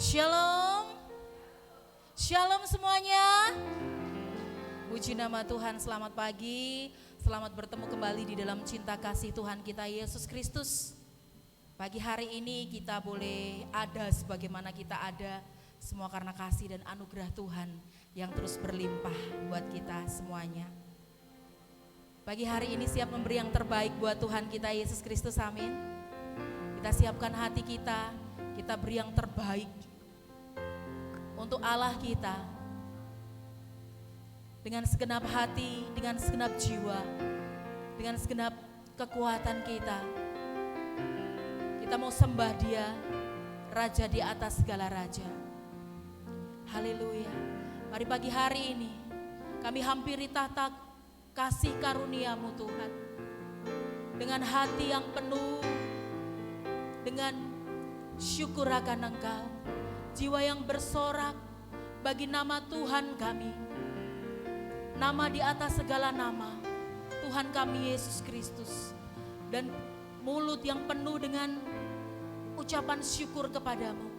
Shalom. Shalom semuanya. Puji nama Tuhan, selamat pagi. Selamat bertemu kembali di dalam cinta kasih Tuhan kita Yesus Kristus. Pagi hari ini kita boleh ada sebagaimana kita ada, semua karena kasih dan anugerah Tuhan yang terus berlimpah buat kita semuanya. Pagi hari ini siap memberi yang terbaik buat Tuhan kita Yesus Kristus, amin. Kita siapkan hati kita beri yang terbaik untuk Allah kita. Dengan segenap hati, dengan segenap jiwa, dengan segenap kekuatan kita. Kita mau sembah Dia, Raja di atas segala raja. Haleluya. Mari pagi hari ini kami hampiri tahta kasih karunia-Mu Tuhan. Dengan hati yang penuh, dengan syukur akan Engkau. Jiwa yang bersorak bagi nama Tuhan kami. Nama di atas segala nama, Tuhan kami Yesus Kristus. Dan mulut yang penuh dengan ucapan syukur kepadamu.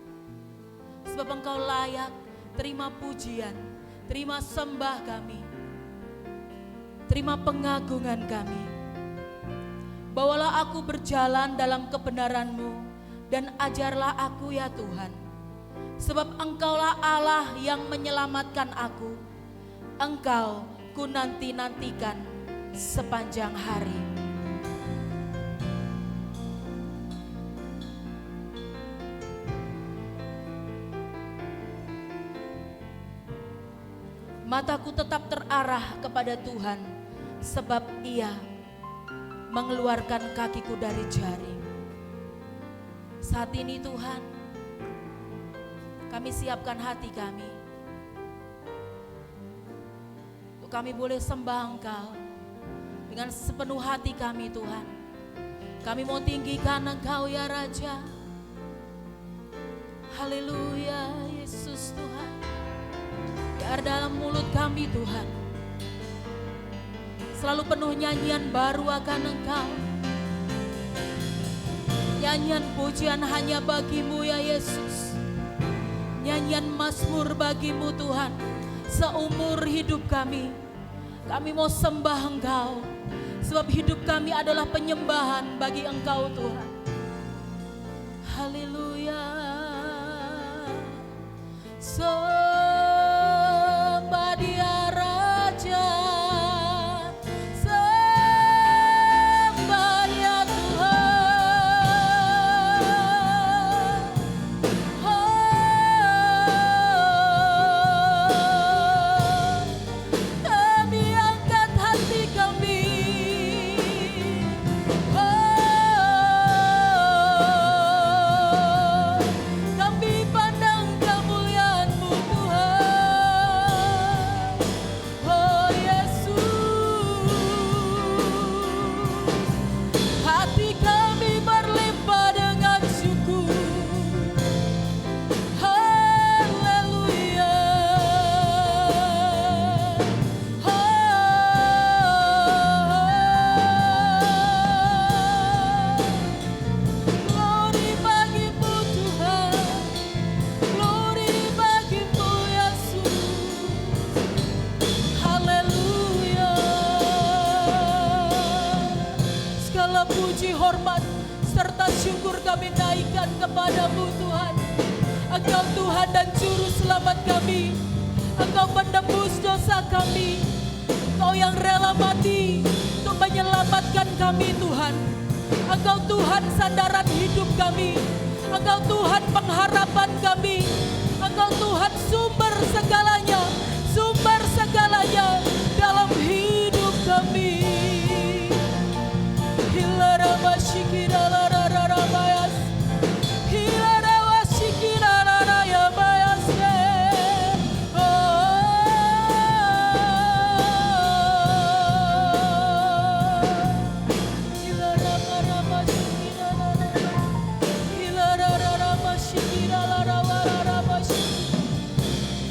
Sebab Engkau layak terima pujian, terima sembah kami, terima pengagungan kami. Bawalah aku berjalan dalam kebenaran-Mu dan ajarlah aku ya Tuhan. Sebab Engkaulah Allah yang menyelamatkan aku. Engkau ku nanti-nantikan sepanjang hari. Mataku tetap terarah kepada Tuhan, sebab Ia mengeluarkan kakiku dari jaring. Saat ini Tuhan, kami siapkan hati kami, untuk kami boleh sembah Engkau dengan sepenuh hati kami Tuhan. Kami mau tinggikan Engkau ya Raja. Haleluya Yesus Tuhan. Biar dalam mulut kami Tuhan selalu penuh nyanyian baru akan Engkau. Nyanyian pujian hanya bagi-Mu ya Yesus. Nyanyian mazmur bagi-Mu Tuhan. Seumur hidup kami mau sembah Engkau. Sebab hidup kami adalah penyembahan bagi Engkau Tuhan. Haleluya. Sembah Dia Raja. Sembah Dia Tuhan. Kami angkat hati kami. Kami pandang kemuliaan-Mu Tuhan. Oh Yesus, hati kami berlimpah dengan syukur. Haleluya. Glory bagi-Mu Tuhan. Glory bagi-Mu Yesus. Haleluya. Segala puji, hormat, serta syukur kami naikkan kepada-Mu Tuhan. Engkau Tuhan dan Juru Selamat kami. Engkau penebus dosa kami. Engkau yang rela mati untuk menyelamatkan kami Tuhan. Engkau Tuhan sandaran hidup kami. Engkau Tuhan pengharapan kami. Engkau Tuhan sumber segalanya. Sumber segalanya dalam hidup kami. Hilarabashikirarararabayas. Hilarabashikirararayabayas. Hilarararabashikirararabayas.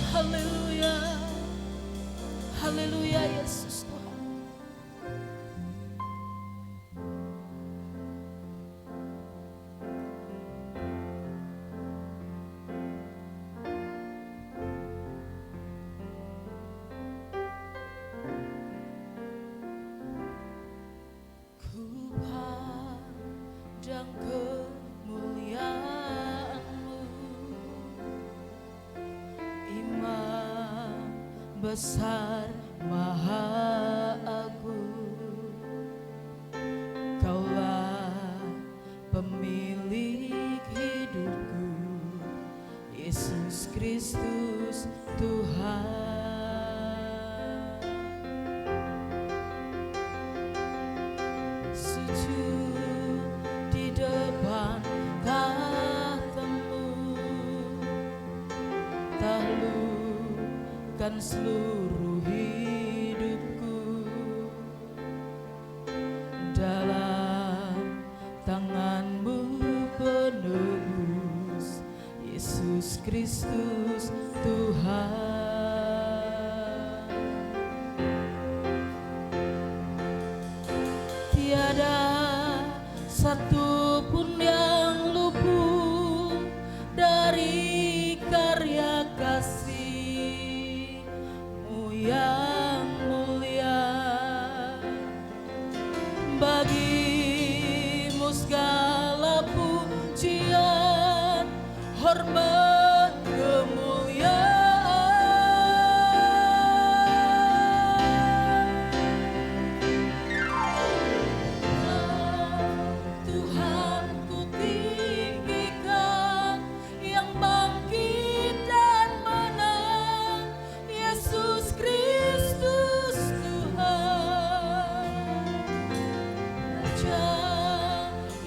Haleluya. besar, maha agung, Kaulah pemilik hidupku, Yesus Kristus Tuhan. Sujud di depan tahta-Mu, taklukkan seluruh hidupku, dalam tangan-Mu penebus, Yesus Kristus Tuhan. Tiada satu pun yang luput dari karya kasih-Mu yang mulia. Bagi-Mu segala pujian, hormat, kemuliaan. Tuhan ku tinggikan, yang bangkit dan menang, Yesus Kristus Tuhan. Raja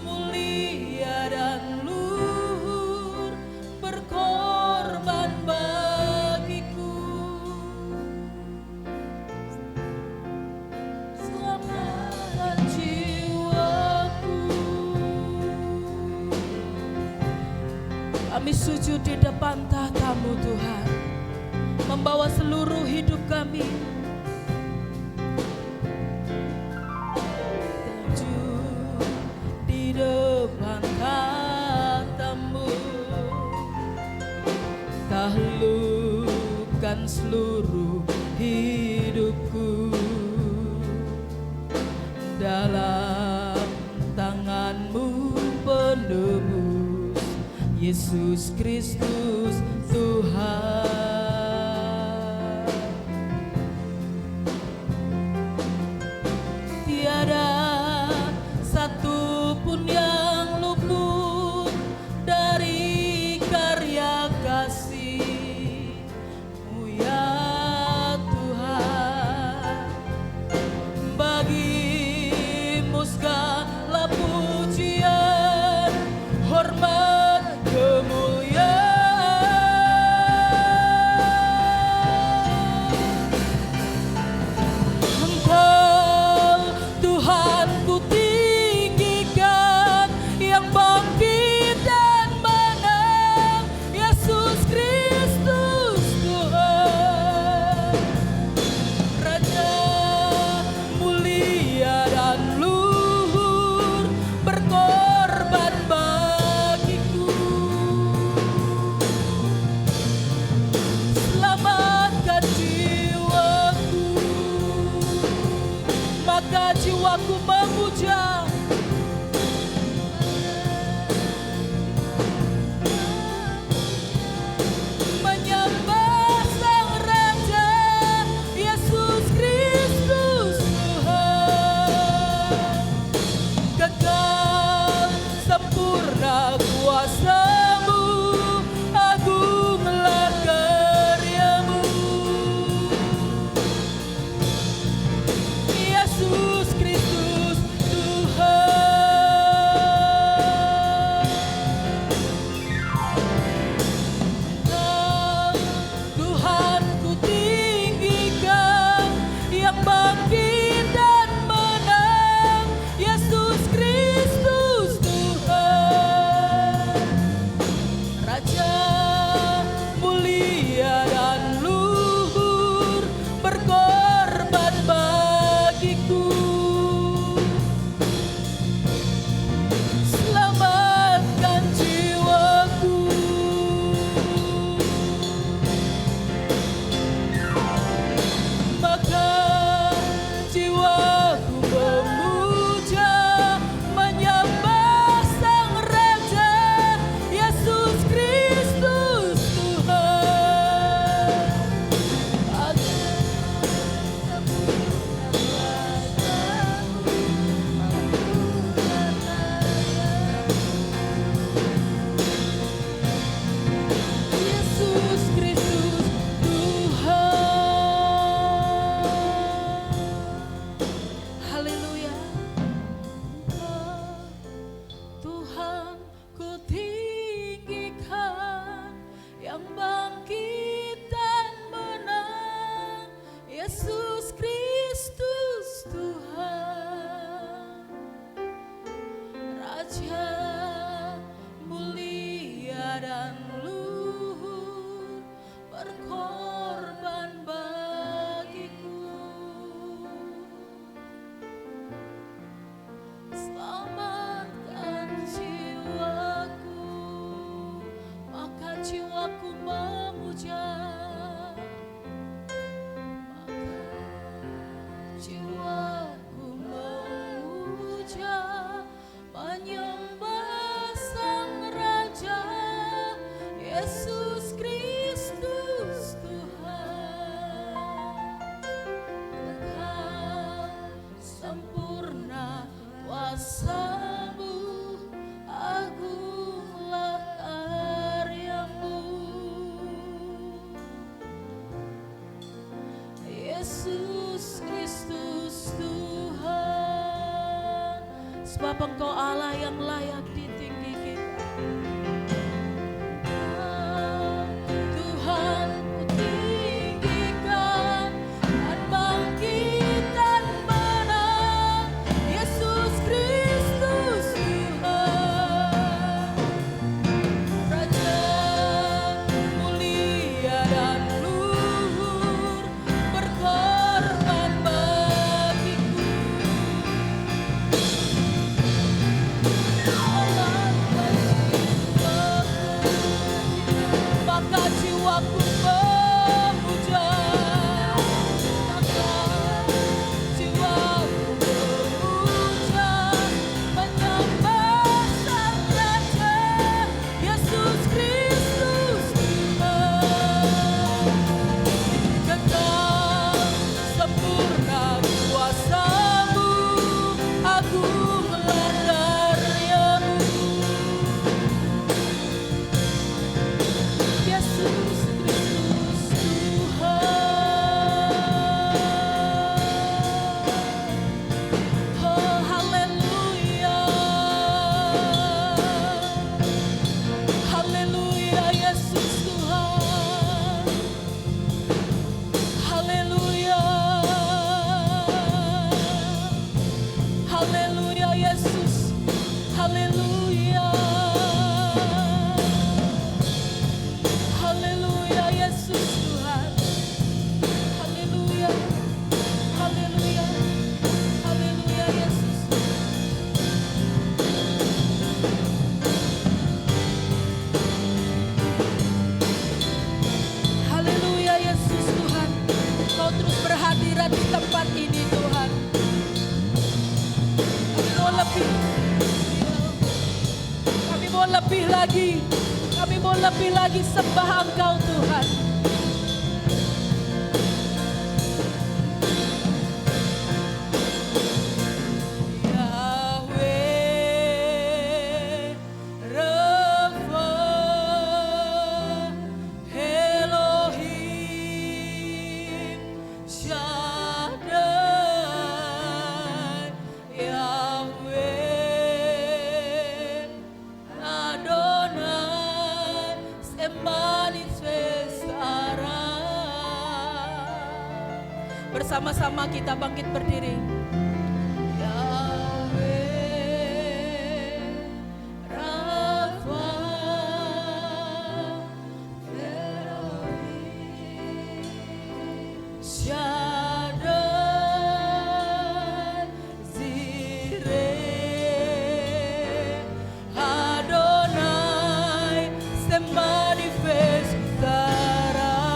mulia dan luhur, berkorban bagiku. Selamatkan jiwaku. Kami sujud di depan tahta-Mu Tuhan, membawa seluruh hidup kami. Sujud di depan tahta-Mu, taklukkan seluruh hidupku, dalam tangan-Mu penebus, Yesus Kristus Tuhan. Tiada satu pun yang luput dari karya kasih-Mu ya Tuhan. Bagi-Mu segala pujian, hormat, kemuliaan. Engkau Tuhan ku tinggikan, yang bangkit dan menang, Yesus Kristus Tuhan. Raja mulia dan luhur, berkorban bagiku. Selamatkan jiwaku, maka jiwaku memuja. Menyembah Sang Raja, Yesus Kristus Tuhan. Kekal sempurna kuasa-Mu, agunglah karya-Mu. Yesus Kristus Tuhan. Sebab Engkau Allah yang layak ditinggikan. Tuhan ku tinggikan dan bangkit dan menang, Yesus Kristus Tuhan. Raja mulia dan luhur, berkorban bagiku. Maka jiwaku memuja, maka jiwaku memuja, menyembah Sang Raja, Yesus Kristus Tuhan. Kekal sempurna kuasa-Mu, agunglah karya-Mu. Yesus Kristus Tuhan. Oh haleluya, haleluya Yesus Tuhan, haleluya, haleluya Yesus, haleluya. Haleluya Yesus Tuhan. Haleluya. Haleluya. Haleluya Yesus. Haleluya Yesus Tuhan. Kau terus berhadirat di tempat ini Tuhan. Kami mau lebih. Kami mau lebih lagi. Kami mau lebih lagi sembah Engkau Tuhan. Yahweh, Rafa, Elohim, Shaddai, Yahweh, Adonai, manifest arah. Bersama-sama kita bangkit berdiri. Yahweh, Rafa, Elohim, Shaddai, Jireh, Adonai, manifest arah.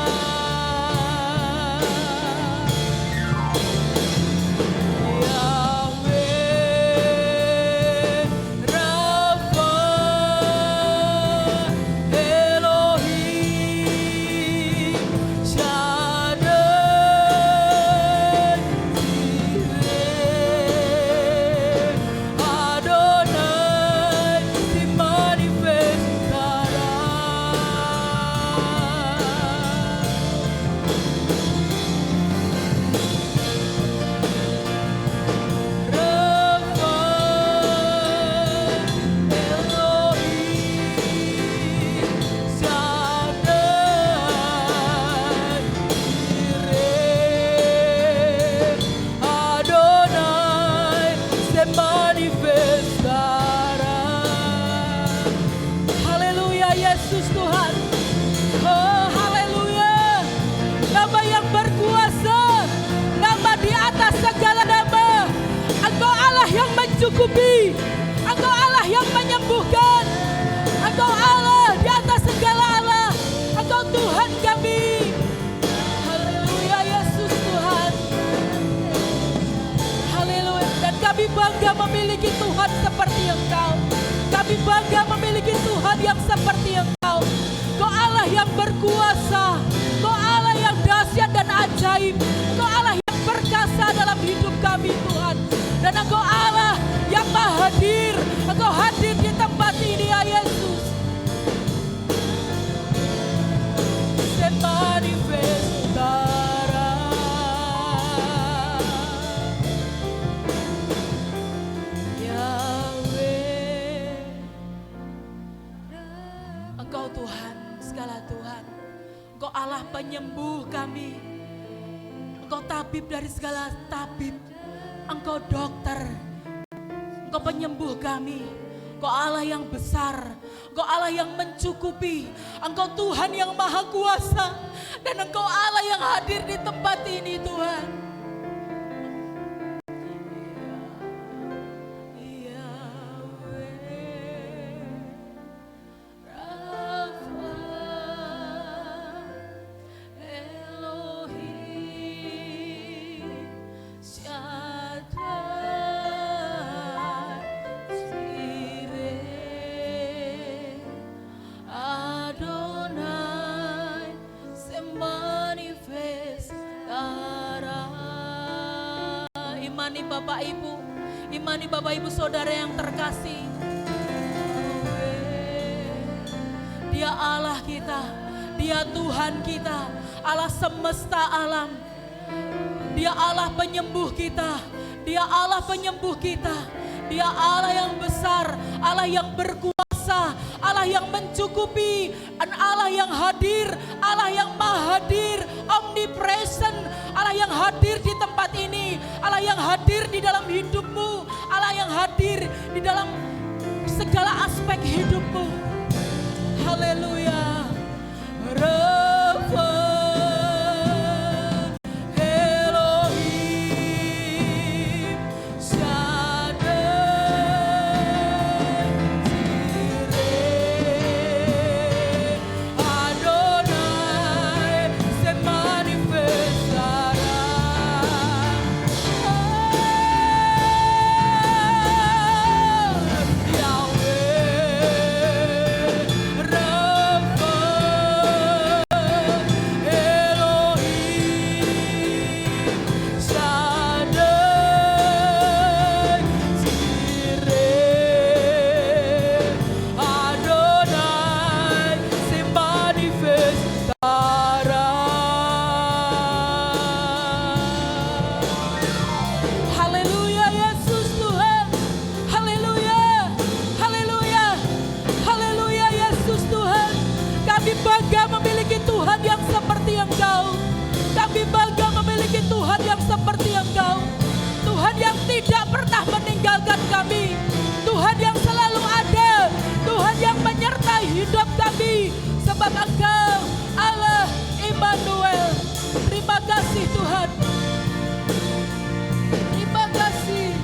mencukupi, Engkau Allah yang menyembuhkan, Engkau Allah di atas segala Allah, Engkau Tuhan kami. Haleluya Yesus Tuhan. Haleluya. Dan kami bangga memiliki Tuhan seperti Engkau. Kami bangga memiliki Tuhan yang seperti Engkau. Engkau Allah yang berkuasa, Engkau Allah yang dahsyat dan ajaib, Engkau Allah yang perkasa dalam hidup kami Tuhan. Dan Engkau Allah yang maha hadir, Engkau hadir di tempat ini ya Yesus. Se manifestará. Yahweh, Engkau Tuhan, segala Tuhan. Engkau Allah penyembuh kami, Engkau tabib dari segala tabib, Engkau dokter, Engkau penyembuh kami, Engkau Allah yang besar, Engkau Allah yang mencukupi, Engkau Tuhan yang maha kuasa, dan Engkau Allah yang hadir di tempat ini Tuhan. Imani Bapak Ibu Saudara yang terkasih, Dia Allah kita, Dia Tuhan kita, Allah semesta alam. Dia Allah penyembuh kita, Dia Allah penyembuh kita, Dia Allah yang besar, Allah yang berkuasa, Allah yang mencukupi, dan Allah yang hadir, Allah yang maha hadir, omnipresent, Allah yang hadir di tempat ini, Allah yang hadir di dalam hidupmu, Allah yang hadir di dalam segala aspek hidupmu. Haleluya. Rafa Elohim Shaddai Jireh Adonai se manifestará. Tidak pernah meninggalkan kami, Tuhan yang selalu ada, Tuhan yang menyertai hidup kami, sebab Engkau Allah Immanuel. Terima kasih Tuhan, terima kasih.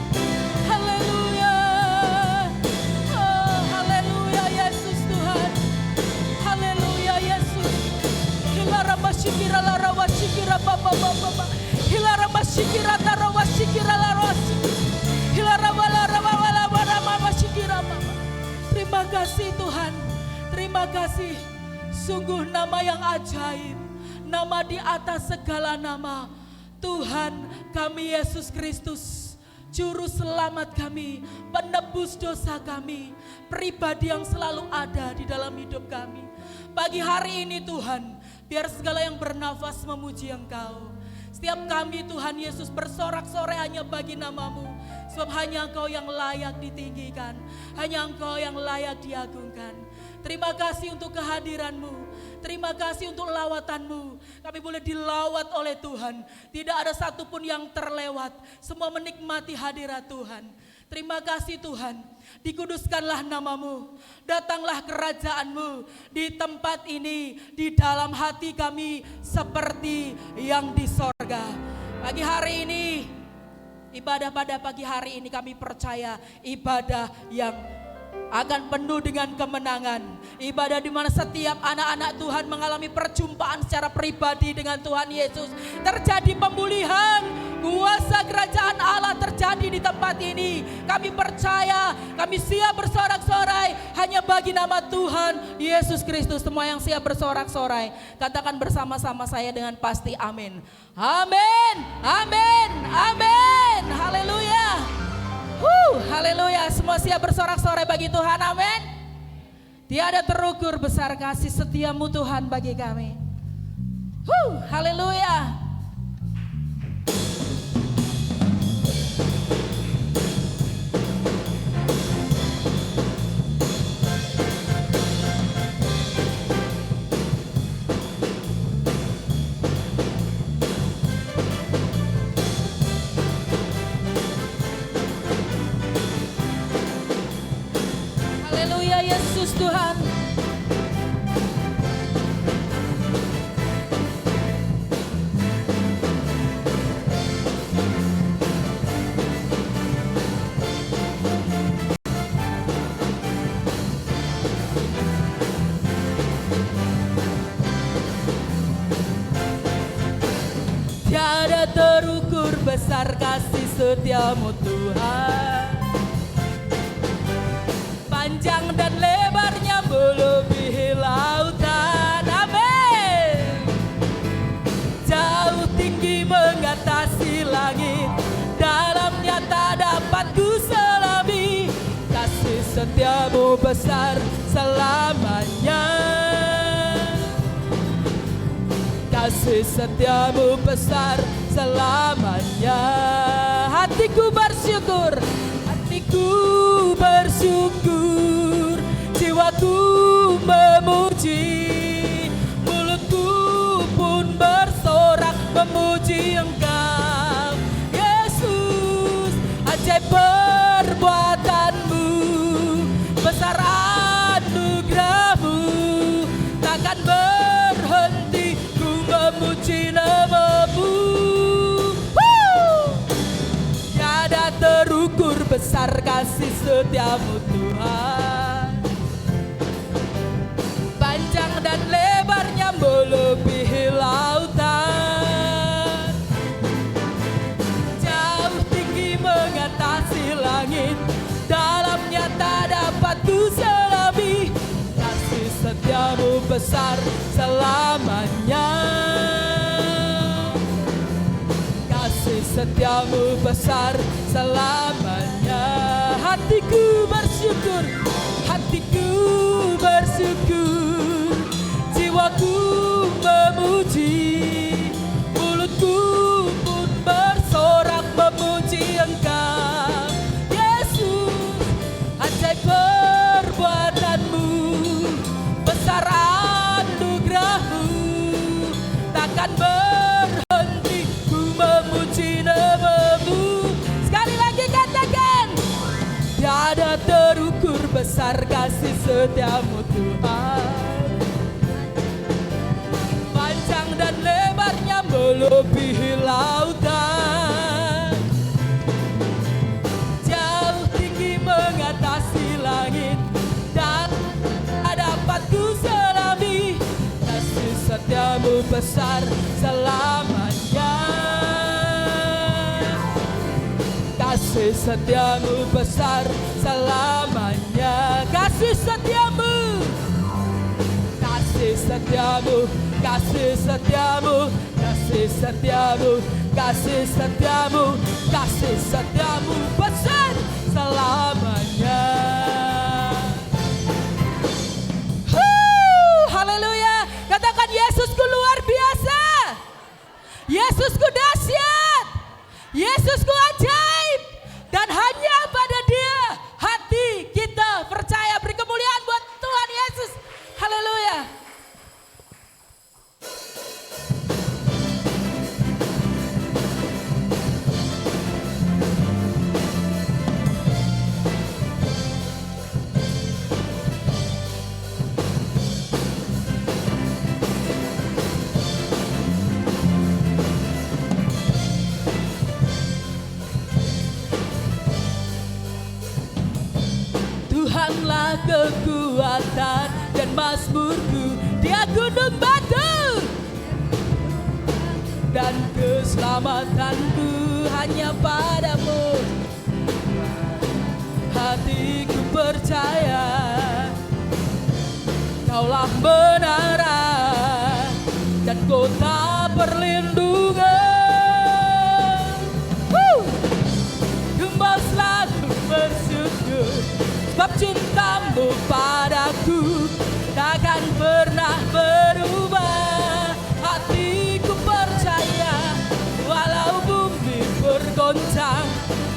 Haleluya, oh, haleluya Yesus Tuhan, haleluya Yesus. Hilara masyikira lara wasyikira baba baba, hilara masyikira tara wasyikira lara wasyikira. Terima kasih Tuhan, terima kasih. Sungguh nama yang ajaib, nama di atas segala nama. Tuhan kami Yesus Kristus, Juru Selamat kami, penebus dosa kami, pribadi yang selalu ada di dalam hidup kami. Pagi hari ini Tuhan, biar segala yang bernafas memuji Engkau. Setiap kami Tuhan Yesus bersorak-sorai hanya bagi nama-Mu. Sebab hanya Engkau yang layak ditinggikan, hanya Engkau yang layak diagungkan. Terima kasih untuk kehadiran-Mu, terima kasih untuk lawatan-Mu. Kami boleh dilawat oleh Tuhan, tidak ada satupun yang terlewat, semua menikmati hadirat Tuhan. Terima kasih Tuhan, dikuduskanlah nama-Mu, datanglah kerajaan-Mu di tempat ini, di dalam hati kami seperti yang di sorga. Pagi hari ini Ibadah pada pagi hari ini kami percaya ibadah yang akan penuh dengan kemenangan. Ibadah di mana setiap anak-anak Tuhan mengalami perjumpaan secara pribadi dengan Tuhan Yesus. Terjadi pemulihan, kuasa kerajaan Allah terjadi di tempat ini. Kami percaya, kami siap bersorak-sorai hanya bagi nama Tuhan Yesus Kristus. Semua yang siap bersorak-sorai, katakan bersama-sama saya dengan pasti amin. Amin, amin, amin. Haleluya. Haleluya, semua siap bersorak-sorai bagi Tuhan, amin. Tiada terukur besar kasih setiamu Tuhan bagi kami. Haleluya. Yesus Tuhan. Tiada terukur besar kasih setiamu Tuhan. Panjang dan lebarnya melebihi lautan, amin. Jauh tinggi mengatasi langit, dalamnya tak dapat ku selami. Kasih setiamu besar selamanya. Kasih setiamu besar selamanya. Hatiku bersyukur, hatiku bersyukur, jiwaku memuji, mulutku pun bersorak memuji Engkau. Yesus, ajaib perbuatanmu, besar anugerahmu, takkan berhenti ku memuji namamu. Tiada terukur besar kasih setiamu Tuhan. Panjang dan lebarnya melebihi lautan, jauh tinggi mengatasi langit, dalamnya tak dapat ku selami. Kasih setiamu besar selamanya. Kasih setiamu besar selamanya. Hatiku bersyukur, hatiku bersyukur, jiwaku memuji, mulutku pun bersorak memuji Engkau. Yesus, ajaib perbuatanmu, besar anugerahmu, takkan berhenti ku memuji namamu. Sekali lagi katakan, tiada terukur besar kasih setiamu Tuhan. Panjang dan lebarnya melebihi lautan, jauh tinggi mengatasi langit, dan tak dapat ku selami. Kasih setiamu besar selamanya. Kasih setiamu besar selamanya. Kasih setiamu, kasih setiamu, kasih setiamu, kasih setiamu, kasih setiamu, kasih setiamu besar selamanya. Haleluya. Katakan, Yesusku luar biasa, Yesusku dahsyat, Yesusku ajaib, dan hanya pada Dia hati kita percaya. Beri kemuliaan buat Tuhan Yesus. Haleluya. Tuhanlah kekuatan dan mazmurku, Dia gunung batu dan keselamatanku hanya padamu. Hatiku percaya Kaulah menara dan kota perlindungan. Gembala selalu bersyukur, sebab cintamu padaku takkan pernah berubah. Hatiku percaya walau bumi bergoncang,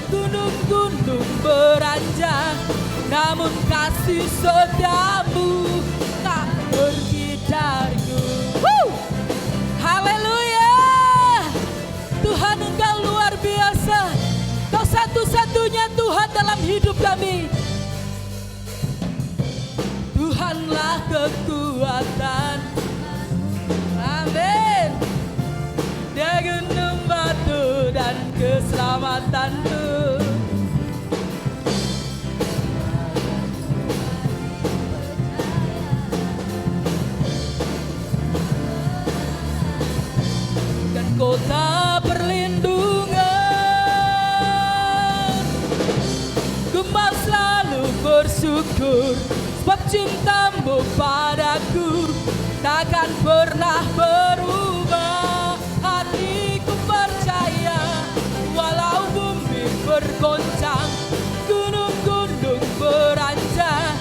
gunung-gunung beranjak, namun kasih setiamu tak pergi dariku. Haleluya. Tuhan, Engkau luar biasa. Kau satu-satunya Tuhan dalam hidup kami. Tuhanlah kekuatan. Amin. Dia gunung batu dan keselamatanku. Dan kota perlindungan. Gembala selalu bersyukur, sebab cintamu padaku takkan pernah berubah. Hatiku percaya walau bumi bergoncang, gunung-gunung beranjak,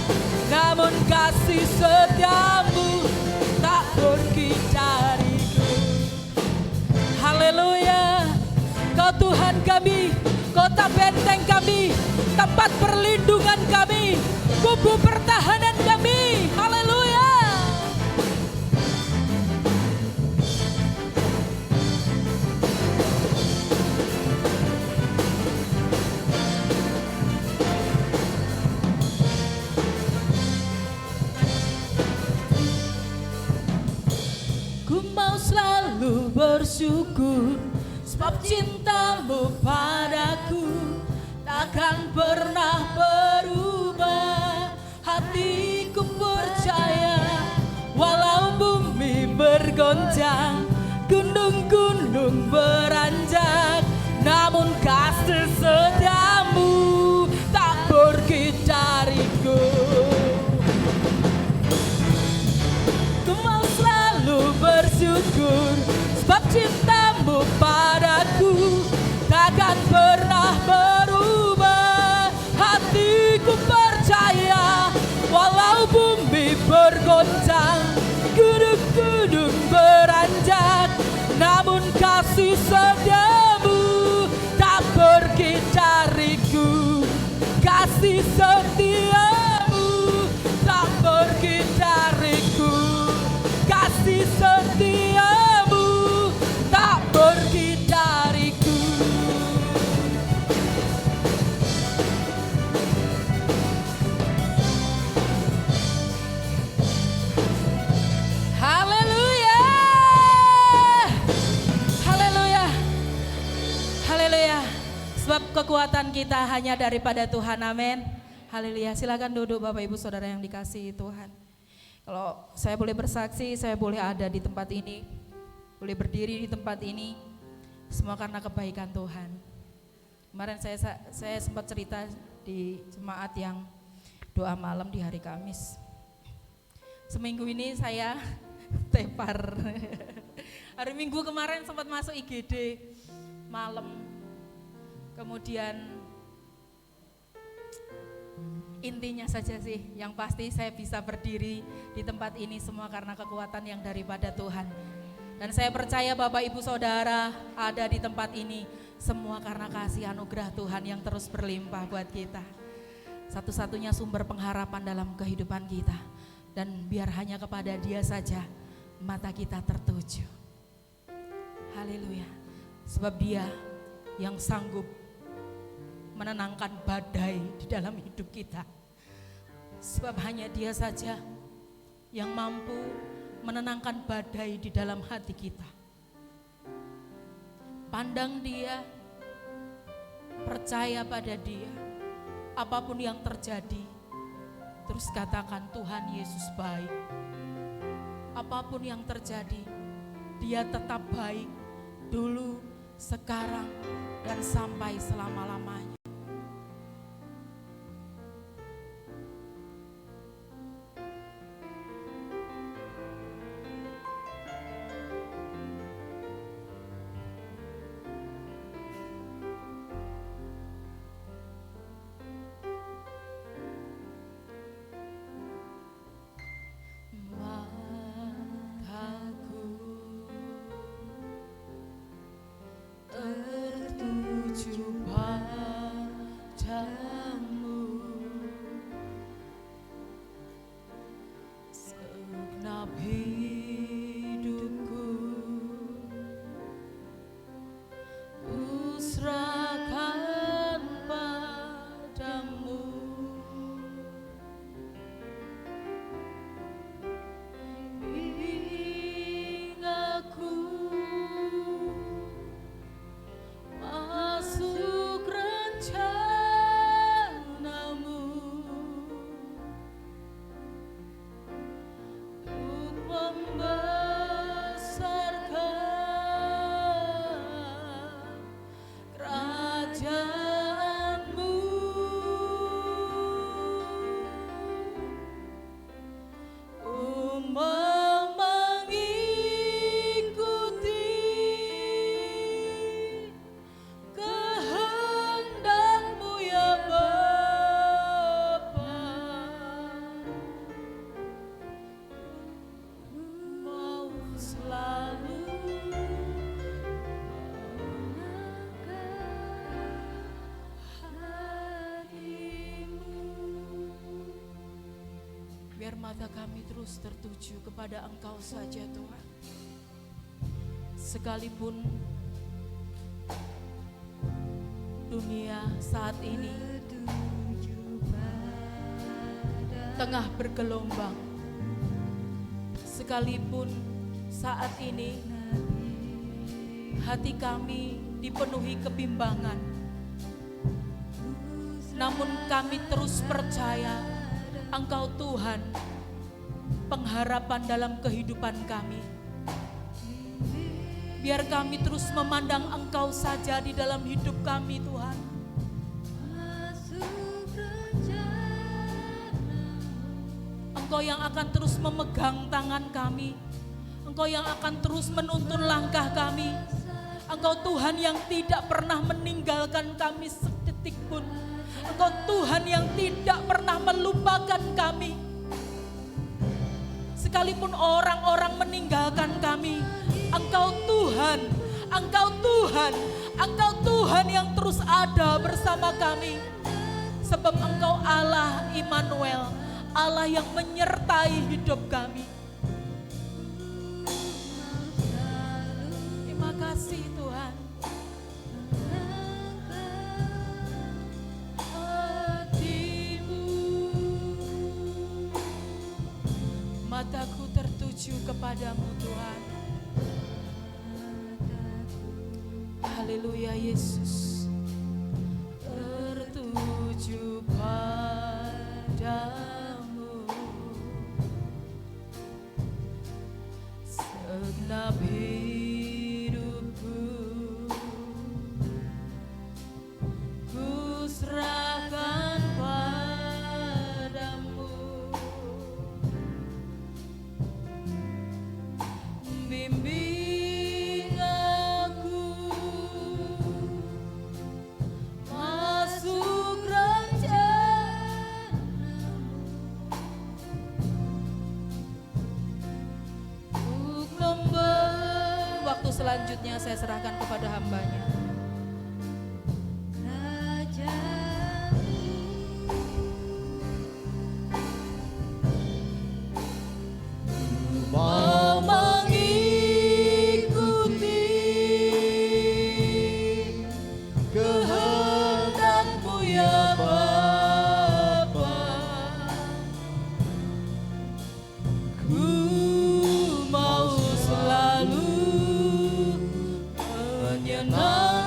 namun kasih setiamu tak pergi dariku. Haleluya. Kau Tuhan kami, kota benteng kami, tempat perlindungan kami, kubu pertahanan kami. Haleluya. Ku mau selalu bersyukur, sebab cintamu padaku takkan pernah berubah. Hatiku percaya walau bumi bergoncang, gunung-gunung beranjak, namun kasih setiamu tak pergi dariku. Ku mau selalu bersyukur, sebab cintamu padaku takkan pernah berubah. Hatiku percaya walau bumi bergoncang, gunung-gunung beranjak, namun kasih setiamu tak pergi dariku. Kasih setiamu tak pergi dariku. Kasih setiamu tak pergi dariku. Haleluya. Haleluya. Haleluya. Sebab kekuatan kita hanya daripada Tuhan. Amin. Haleluya. Silakan duduk Bapak Ibu Saudara yang dikasihi Tuhan. Kalau saya boleh bersaksi, saya boleh ada di tempat ini, boleh berdiri di tempat ini, semua karena kebaikan Tuhan. Kemarin saya sempat cerita di jemaat yang doa malam di hari Kamis. Seminggu ini saya tepar. Hari Minggu kemarin sempat masuk IGD malam. Kemudian intinya saja sih, yang pasti saya bisa berdiri di tempat ini semua karena kekuatan yang daripada Tuhan. Dan saya percaya Bapak Ibu Saudara ada di tempat ini semua karena kasih anugerah Tuhan yang terus berlimpah buat kita. Satu-satunya sumber pengharapan dalam kehidupan kita. Dan biar hanya kepada Dia saja mata kita tertuju. Haleluya. Sebab Dia yang sanggup menenangkan badai di dalam hidup kita. Sebab hanya Dia saja yang mampu menenangkan badai di dalam hati kita. Pandang Dia, percaya pada Dia, apapun yang terjadi, Terus katakan, Tuhan Yesus baik. Apapun yang terjadi, Dia tetap baik dulu, sekarang, dan sampai selama-lamanya. Biar mata kami terus tertuju kepada Engkau saja Tuhan. Sekalipun dunia saat ini tengah bergelombang, sekalipun saat ini hati kami dipenuhi kebimbangan, namun kami terus percaya Engkau Tuhan, pengharapan dalam kehidupan kami. Biar kami terus memandang Engkau saja di dalam hidup kami Tuhan. Engkau yang akan terus memegang tangan kami. Engkau yang akan terus menuntun langkah kami. Engkau Tuhan yang tidak pernah meninggalkan kami sedetik pun. Engkau Tuhan yang tidak pernah melupakan kami. Sekalipun orang-orang meninggalkan kami, Engkau Tuhan, Engkau Tuhan, Engkau Tuhan yang terus ada bersama kami. Sebab Engkau Allah Immanuel, Allah yang menyertai hidup kami. Terima kasih Tuhan. Mataku tertuju kepadamu Tuhan. Haleluya Yesus. Tertuju padamu. Segenap hidupku ku serahkan padamu. Bimbing aku masuk kerajaan-Mu. Waktu selanjutnya saya serahkan kepada hamba-Nya. Mau mengikuti kehendak-Mu ya Bapa. Ku mau selalu menyenangkan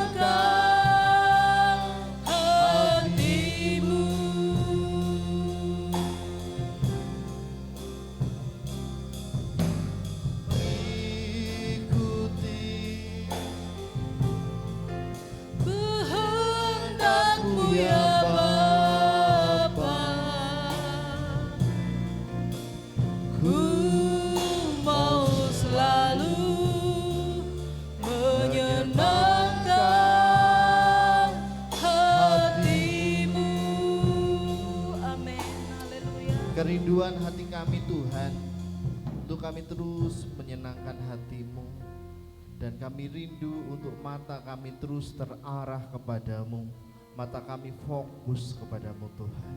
kerinduan hati kami Tuhan, untuk kami terus menyenangkan hati-Mu. Dan kami rindu untuk mata kami terus terarah kepadamu, mata kami fokus kepadamu Tuhan.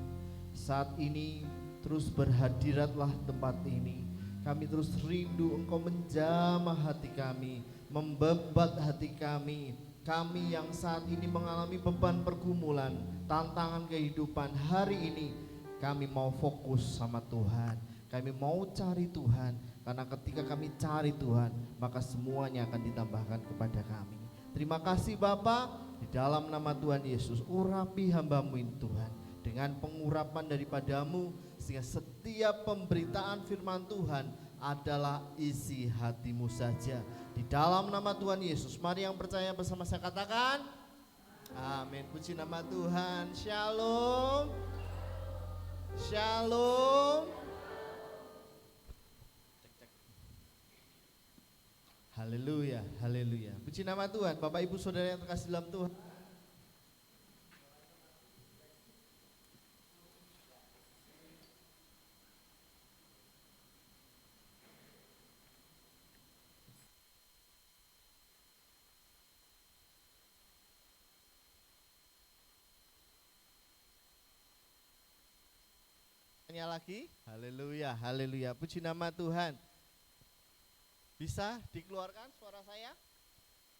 Saat ini terus berhadiratlah tempat ini. Kami terus rindu Engkau menjamah hati kami, membebat hati kami. Kami yang saat ini mengalami beban pergumulan, tantangan kehidupan hari ini, kami mau fokus sama Tuhan. Kami mau cari Tuhan, karena ketika kami cari Tuhan, maka semuanya akan ditambahkan kepada kami. Terima kasih Bapa, di dalam nama Tuhan Yesus, urapi hamba-Mu ini Tuhan, dengan pengurapan daripadamu, sehingga setiap pemberitaan firman Tuhan adalah isi hati-Mu saja. Di dalam nama Tuhan Yesus, mari yang percaya bersama saya katakan, amin. Puji nama Tuhan. Shalom. Shalom. Haleluya, haleluya. Puji nama Tuhan. Bapak Ibu Saudara yang terkasih dalam Tuhan. Lagi, haleluya, haleluya. Puji nama Tuhan. Bisa dikeluarkan suara saya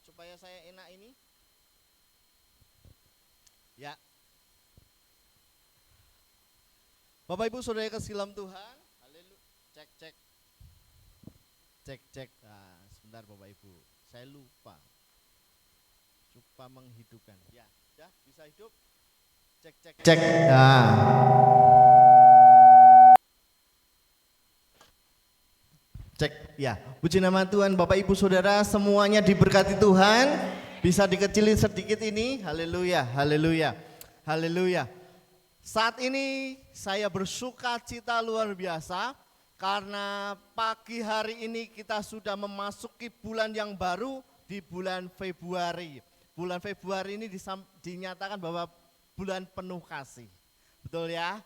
supaya saya enak ini? Ya. Bapak Ibu Saudara kasih dalam Tuhan. Haleluya. Cek cek. Cek cek. Nah, sebentar Bapak Ibu. Saya lupa menghidupkan. Ya, sudah bisa hidup. Cek cek. Cek. Nah. Cek, ya. Puji nama Tuhan, Bapak Ibu Saudara semuanya diberkati Tuhan. Bisa dikecilin sedikit ini, haleluya, haleluya, haleluya. Saat ini saya bersuka cita luar biasa karena pagi hari ini kita sudah memasuki bulan yang baru di bulan Februari. Bulan Februari ini dinyatakan bahwa bulan penuh kasih, betul ya?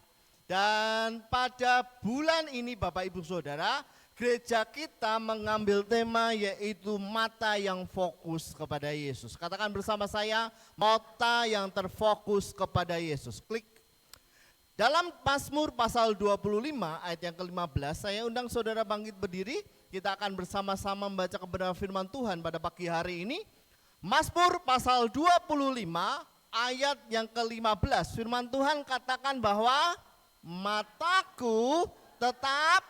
Dan pada bulan ini Bapak Ibu Saudara, gereja kita mengambil tema yaitu mata yang fokus kepada Yesus. Katakan bersama saya, mata yang terfokus kepada Yesus. Klik. Dalam Mazmur pasal 25 ayat yang ke-15, saya undang saudara bangkit berdiri. Kita akan bersama-sama membaca kebenaran firman Tuhan pada pagi hari ini. Mazmur pasal 25 ayat yang ke-15. Firman Tuhan katakan bahwa mataku tetap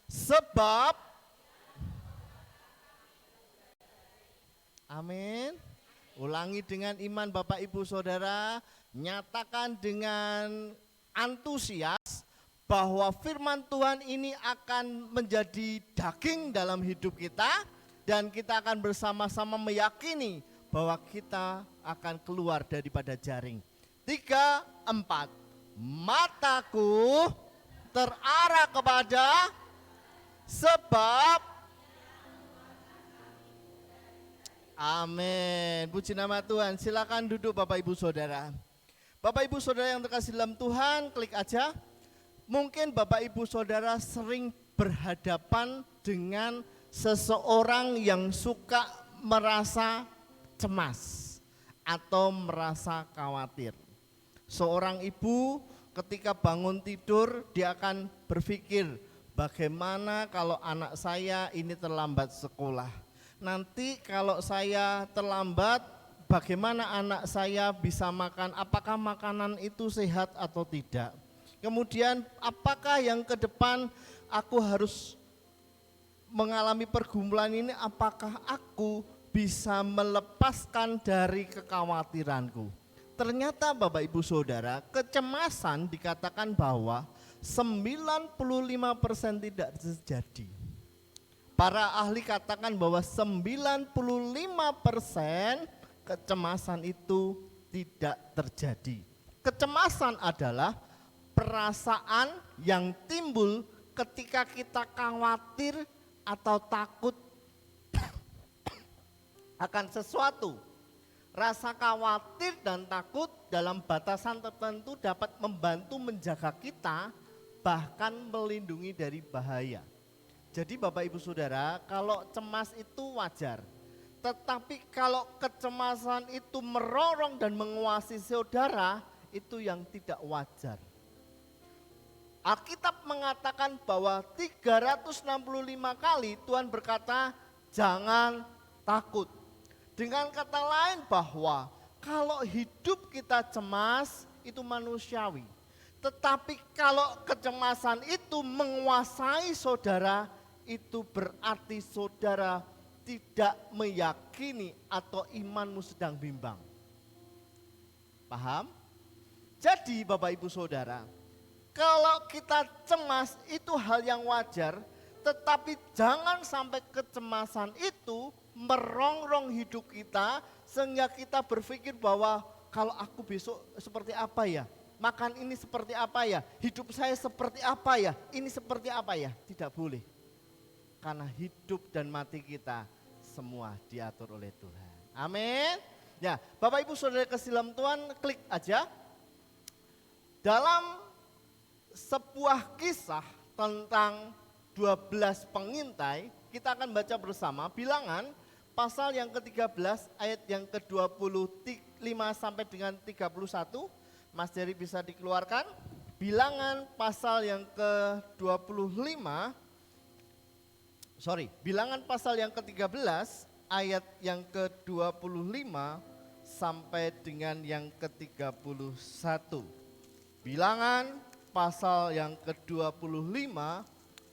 sebab, amin. Ulangi dengan iman Bapak Ibu Saudara, nyatakan dengan antusias bahwa firman Tuhan ini akan menjadi daging dalam hidup kita dan kita akan bersama-sama meyakini bahwa kita akan keluar daripada jaring. 3, 4, mataku terarah kepada sebab, amin. Puji nama Tuhan. Silakan duduk Bapak Ibu Saudara. Bapak Ibu Saudara yang terkasih dalam Tuhan, klik aja. Mungkin Bapak Ibu Saudara sering berhadapan dengan seseorang yang suka merasa cemas atau merasa khawatir. Seorang ibu ketika bangun tidur dia akan berpikir, bagaimana kalau anak saya ini terlambat sekolah? Nanti kalau saya terlambat, bagaimana anak saya bisa makan? Apakah makanan itu sehat atau tidak? Kemudian apakah yang ke depan aku harus mengalami pergumulan ini? Apakah aku bisa melepaskan dari kekhawatiranku? Ternyata Bapak Ibu Saudara, kecemasan dikatakan bahwa 95% tidak terjadi. Para ahli katakan bahwa 95% kecemasan itu tidak terjadi. Kecemasan adalah perasaan yang timbul ketika kita khawatir atau takut akan sesuatu. Rasa khawatir dan takut dalam batasan tertentu dapat membantu menjaga kita, bahkan melindungi dari bahaya. Jadi Bapak Ibu Saudara, kalau cemas itu wajar. Tetapi kalau kecemasan itu merorong dan menguasai saudara, itu yang tidak wajar. Alkitab mengatakan bahwa 365 kali Tuhan berkata, jangan takut. Dengan kata lain bahwa kalau hidup kita cemas itu manusiawi. Tetapi kalau kecemasan itu menguasai saudara, itu berarti saudara tidak meyakini atau imanmu sedang bimbang. Paham? Jadi Bapak Ibu Saudara, kalau kita cemas itu hal yang wajar, tetapi jangan sampai kecemasan itu merongrong hidup kita sehingga kita berpikir bahwa kalau aku besok seperti apa ya, makan ini seperti apa ya, hidup saya seperti apa ya, ini seperti apa ya. Tidak boleh, karena hidup dan mati kita semua diatur oleh Tuhan. Amin. Ya, Bapak Ibu Saudara kasih dalam Tuhan, klik aja. Dalam sebuah kisah tentang 12 pengintai, kita akan baca bersama Bilangan pasal yang ke-13 ayat yang ke-25 sampai dengan 31. Mas Jerry bisa dikeluarkan. Bilangan pasal yang ke-25, Bilangan pasal yang ke-13 ayat yang ke-25 sampai dengan yang ke-31. Bilangan pasal yang ke-25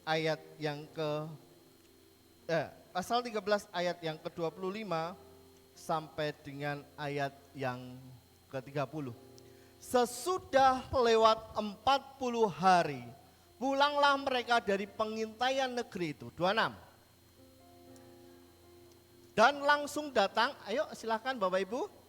ayat yang pasal 13 ayat yang ke-25 sampai dengan ayat yang ke-30. Sesudah lewat 40 hari, pulanglah mereka dari pengintaian negeri itu. 26. Dan langsung datang, ayo silakan Bapak Ibu.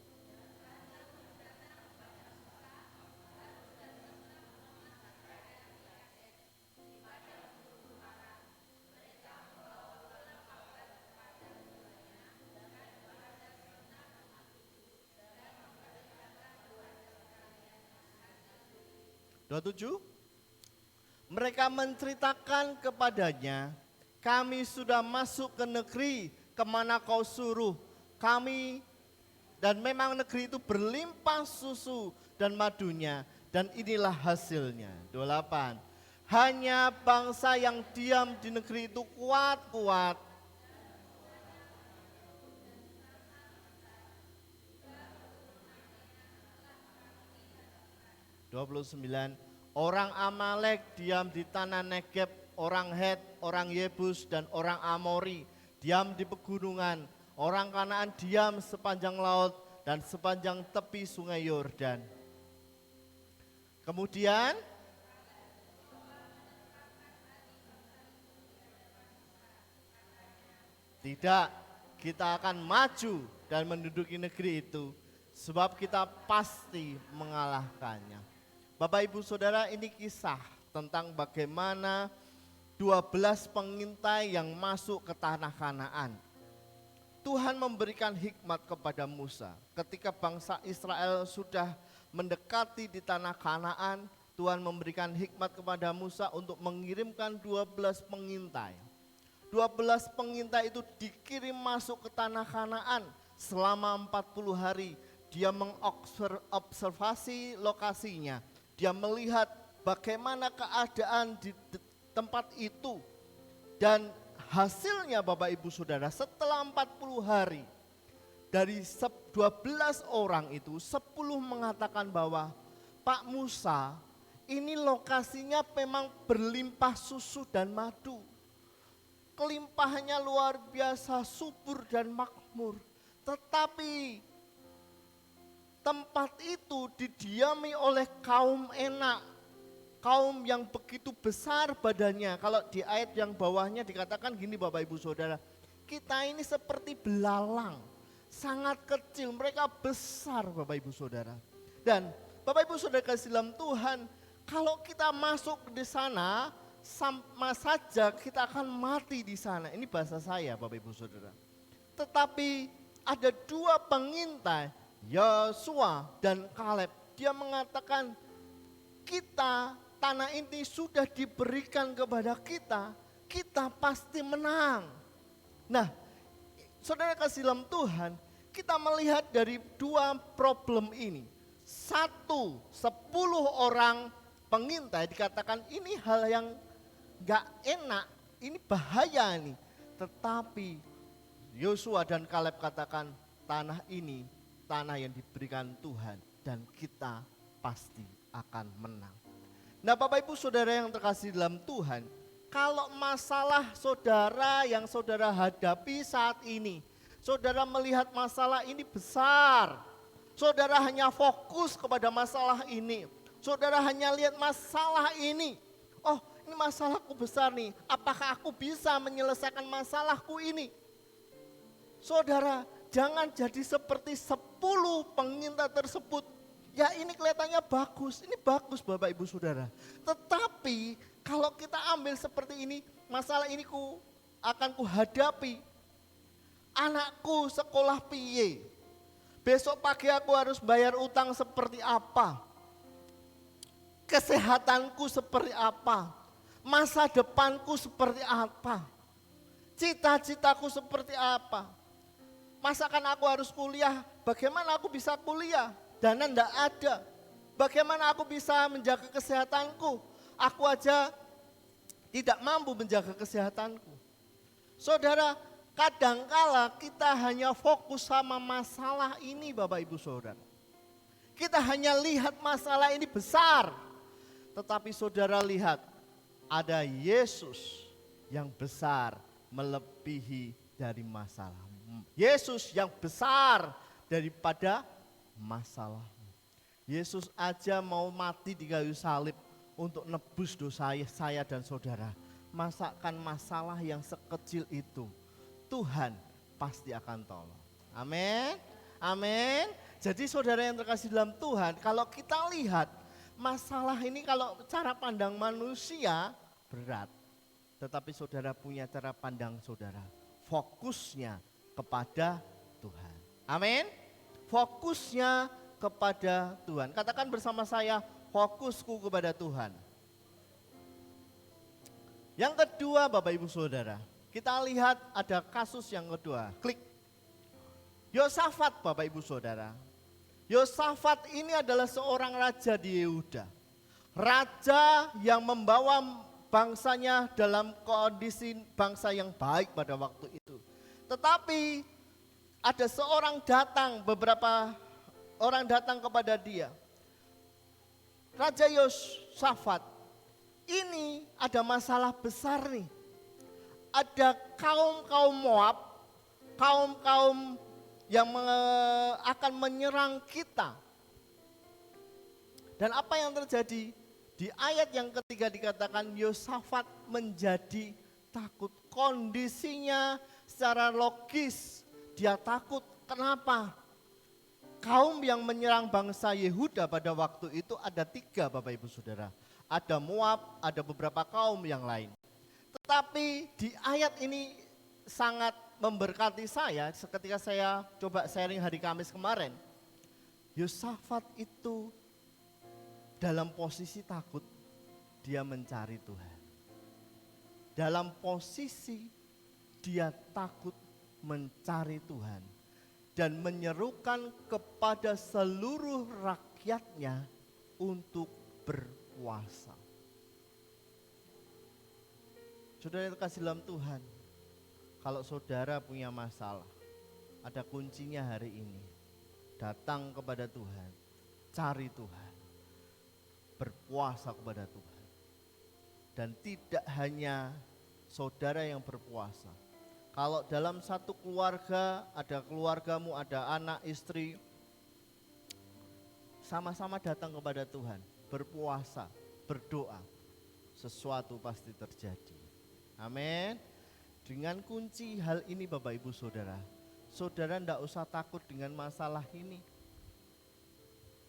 Mereka menceritakan kepadanya, kami sudah masuk ke negeri kemana kau suruh kami, dan memang negeri itu berlimpah susu dan madunya, dan inilah hasilnya. 28. Hanya bangsa yang diam di negeri itu kuat-kuat. 29. Orang Amalek diam di tanah Negeb, orang Het, orang Yebus dan orang Amori diam di pegunungan, orang Kanaan diam sepanjang laut dan sepanjang tepi sungai Yordan. Kemudian tidak, kita akan maju dan menduduki negeri itu, sebab kita pasti mengalahkannya. Bapak Ibu Saudara, ini kisah tentang bagaimana 12 pengintai yang masuk ke tanah Kanaan. Tuhan memberikan hikmat kepada Musa. Ketika bangsa Israel sudah mendekati di tanah Kanaan, Tuhan memberikan hikmat kepada Musa untuk mengirimkan 12 pengintai. 12 pengintai itu dikirim masuk ke tanah Kanaan selama 40 hari. Dia mengobservasi lokasinya. Dia melihat bagaimana keadaan di tempat itu. Dan hasilnya Bapak Ibu Saudara, setelah 40 hari, dari 12 orang itu 10 mengatakan bahwa Pak Musa, ini lokasinya memang berlimpah susu dan madu. Kelimpahannya luar biasa, subur dan makmur. Tetapi tempat itu didiami oleh kaum Enak, kaum yang begitu besar badannya. Kalau di ayat yang bawahnya dikatakan gini Bapak Ibu Saudara, kita ini seperti belalang, sangat kecil, mereka besar Bapak Ibu Saudara. Dan Bapak Ibu Saudara kasih dalam Tuhan, kalau kita masuk di sana, sama saja kita akan mati di sana. Ini bahasa saya Bapak Ibu Saudara. Tetapi ada 2 pengintai Yosua dan Kaleb, dia mengatakan tanah ini sudah diberikan kepada kita, kita pasti menang. Nah, saudara kasih dalam Tuhan, kita melihat dari dua problem ini. Satu, 10 orang pengintai dikatakan ini hal yang gak enak, ini bahaya nih. Tetapi Yosua dan Kaleb katakan tanah ini tanah yang diberikan Tuhan dan kita pasti akan menang. Nah Bapak Ibu Saudara yang terkasih dalam Tuhan, kalau masalah saudara yang saudara hadapi saat ini, saudara melihat masalah ini besar, saudara hanya fokus kepada masalah ini, saudara hanya lihat masalah ini, oh ini masalahku besar nih, apakah aku bisa menyelesaikan masalahku ini? Saudara, jangan jadi seperti 10 pengintai tersebut. Ya ini kelihatannya bagus, ini bagus Bapak Ibu Saudara. Tetapi kalau kita ambil seperti ini, masalah ini akan kuhadapi. Anakku sekolah piye? Besok pagi aku harus bayar utang seperti apa? Kesehatanku seperti apa? Masa depanku seperti apa? Cita-citaku seperti apa? Masakan aku harus kuliah, bagaimana aku bisa kuliah? Dana enggak ada. Bagaimana aku bisa menjaga kesehatanku? Aku aja tidak mampu menjaga kesehatanku. Saudara, kadangkala kita hanya fokus sama masalah ini Bapak Ibu Saudara. Kita hanya lihat masalah ini besar. Tetapi saudara lihat, ada Yesus yang besar melebihi dari masalah. Yesus yang besar daripada masalahmu. Yesus aja mau mati di kayu salib untuk nebus dosa saya dan saudara. Masakan masalah yang sekecil itu, Tuhan pasti akan tolong. Amin. Amin. Jadi saudara yang terkasih dalam Tuhan, kalau kita lihat masalah ini kalau cara pandang manusia berat. Tetapi saudara punya cara pandang saudara. Fokusnya kepada Tuhan. Amin. Fokusnya kepada Tuhan. Katakan bersama saya, fokusku kepada Tuhan. Yang kedua Bapak Ibu Saudara, kita lihat ada kasus yang kedua. Klik. Yosafat Bapak Ibu Saudara. Yosafat ini adalah seorang raja di Yehuda. Raja yang membawa bangsanya dalam kondisi bangsa yang baik pada waktu itu. Tetapi ada beberapa orang datang kepada dia. Raja Yosafat, ini ada masalah besar nih. Ada kaum-kaum Moab, kaum-kaum yang akan menyerang kita. Dan apa yang terjadi? Di ayat yang ketiga dikatakan Yosafat menjadi takut. Kondisinya secara logis dia takut. Kenapa? Kaum yang menyerang bangsa Yehuda pada waktu itu ada 3 Bapak Ibu Saudara. Ada Moab, ada beberapa kaum yang lain. Tetapi di ayat ini sangat memberkati saya ketika saya coba sharing hari Kamis kemarin. Yosafat itu dalam posisi takut, dia mencari Tuhan. Dalam posisi dia takut mencari Tuhan dan menyerukan kepada seluruh rakyatnya untuk berpuasa. Saudara yang terkasih dalam Tuhan, kalau saudara punya masalah, ada kuncinya hari ini. Datang kepada Tuhan, cari Tuhan, berpuasa kepada Tuhan. Dan tidak hanya saudara yang berpuasa. Kalau dalam satu keluarga, ada keluargamu, ada anak, istri, sama-sama datang kepada Tuhan, berpuasa, berdoa, sesuatu pasti terjadi. Amin. Dengan kunci hal ini Bapak Ibu Saudara, saudara tidak usah takut dengan masalah ini.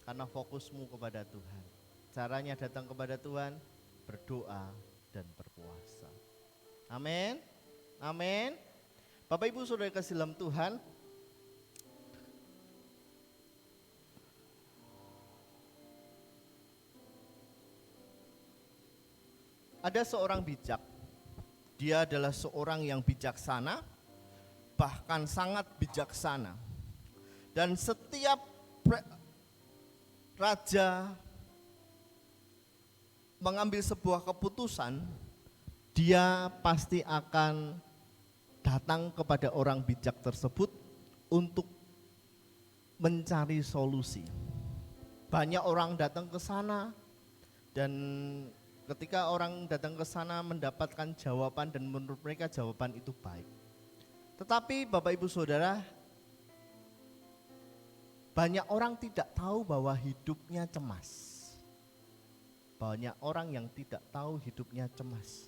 Karena fokusmu kepada Tuhan. Caranya datang kepada Tuhan, berdoa dan berpuasa. Amin. Amin. Bapak Ibu Saudara kasih dalam Tuhan, Ada seorang bijak, dia adalah seorang yang bijaksana, bahkan sangat bijaksana. Dan setiap raja mengambil sebuah keputusan, dia pasti akan datang kepada orang bijak tersebut untuk mencari solusi. Banyak orang datang ke sana, dan ketika orang datang ke sana mendapatkan jawaban dan menurut mereka jawaban itu baik. Tetapi Bapak Ibu Saudara, banyak orang tidak tahu bahwa hidupnya cemas. Banyak orang yang tidak tahu hidupnya cemas.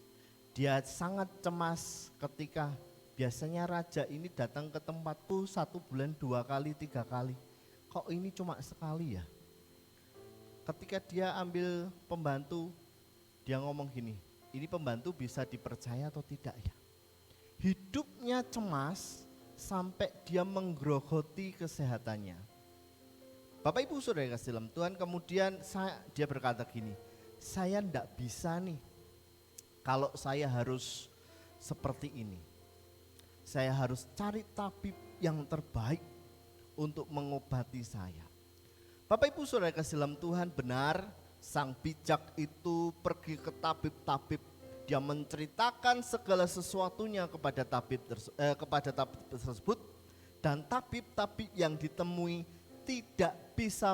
Dia sangat cemas ketika biasanya raja ini datang ke tempatku 1 bulan 2 kali 3 kali. Kok ini cuma sekali ya? Ketika dia ambil pembantu, dia ngomong gini, ini pembantu bisa dipercaya atau tidak ya? Hidupnya cemas sampai dia menggerogoti kesehatannya. Bapak Ibu Saudara kasih dalam Tuhan, kemudian dia berkata gini, saya enggak bisa nih kalau saya harus seperti ini. Saya harus cari tabib yang terbaik untuk mengobati saya. Bapak Ibu Saudara kasih dalam Tuhan, benar sang bijak itu pergi ke tabib-tabib. Dia menceritakan segala sesuatunya kepada tabib tersebut, dan tabib-tabib yang ditemui tidak bisa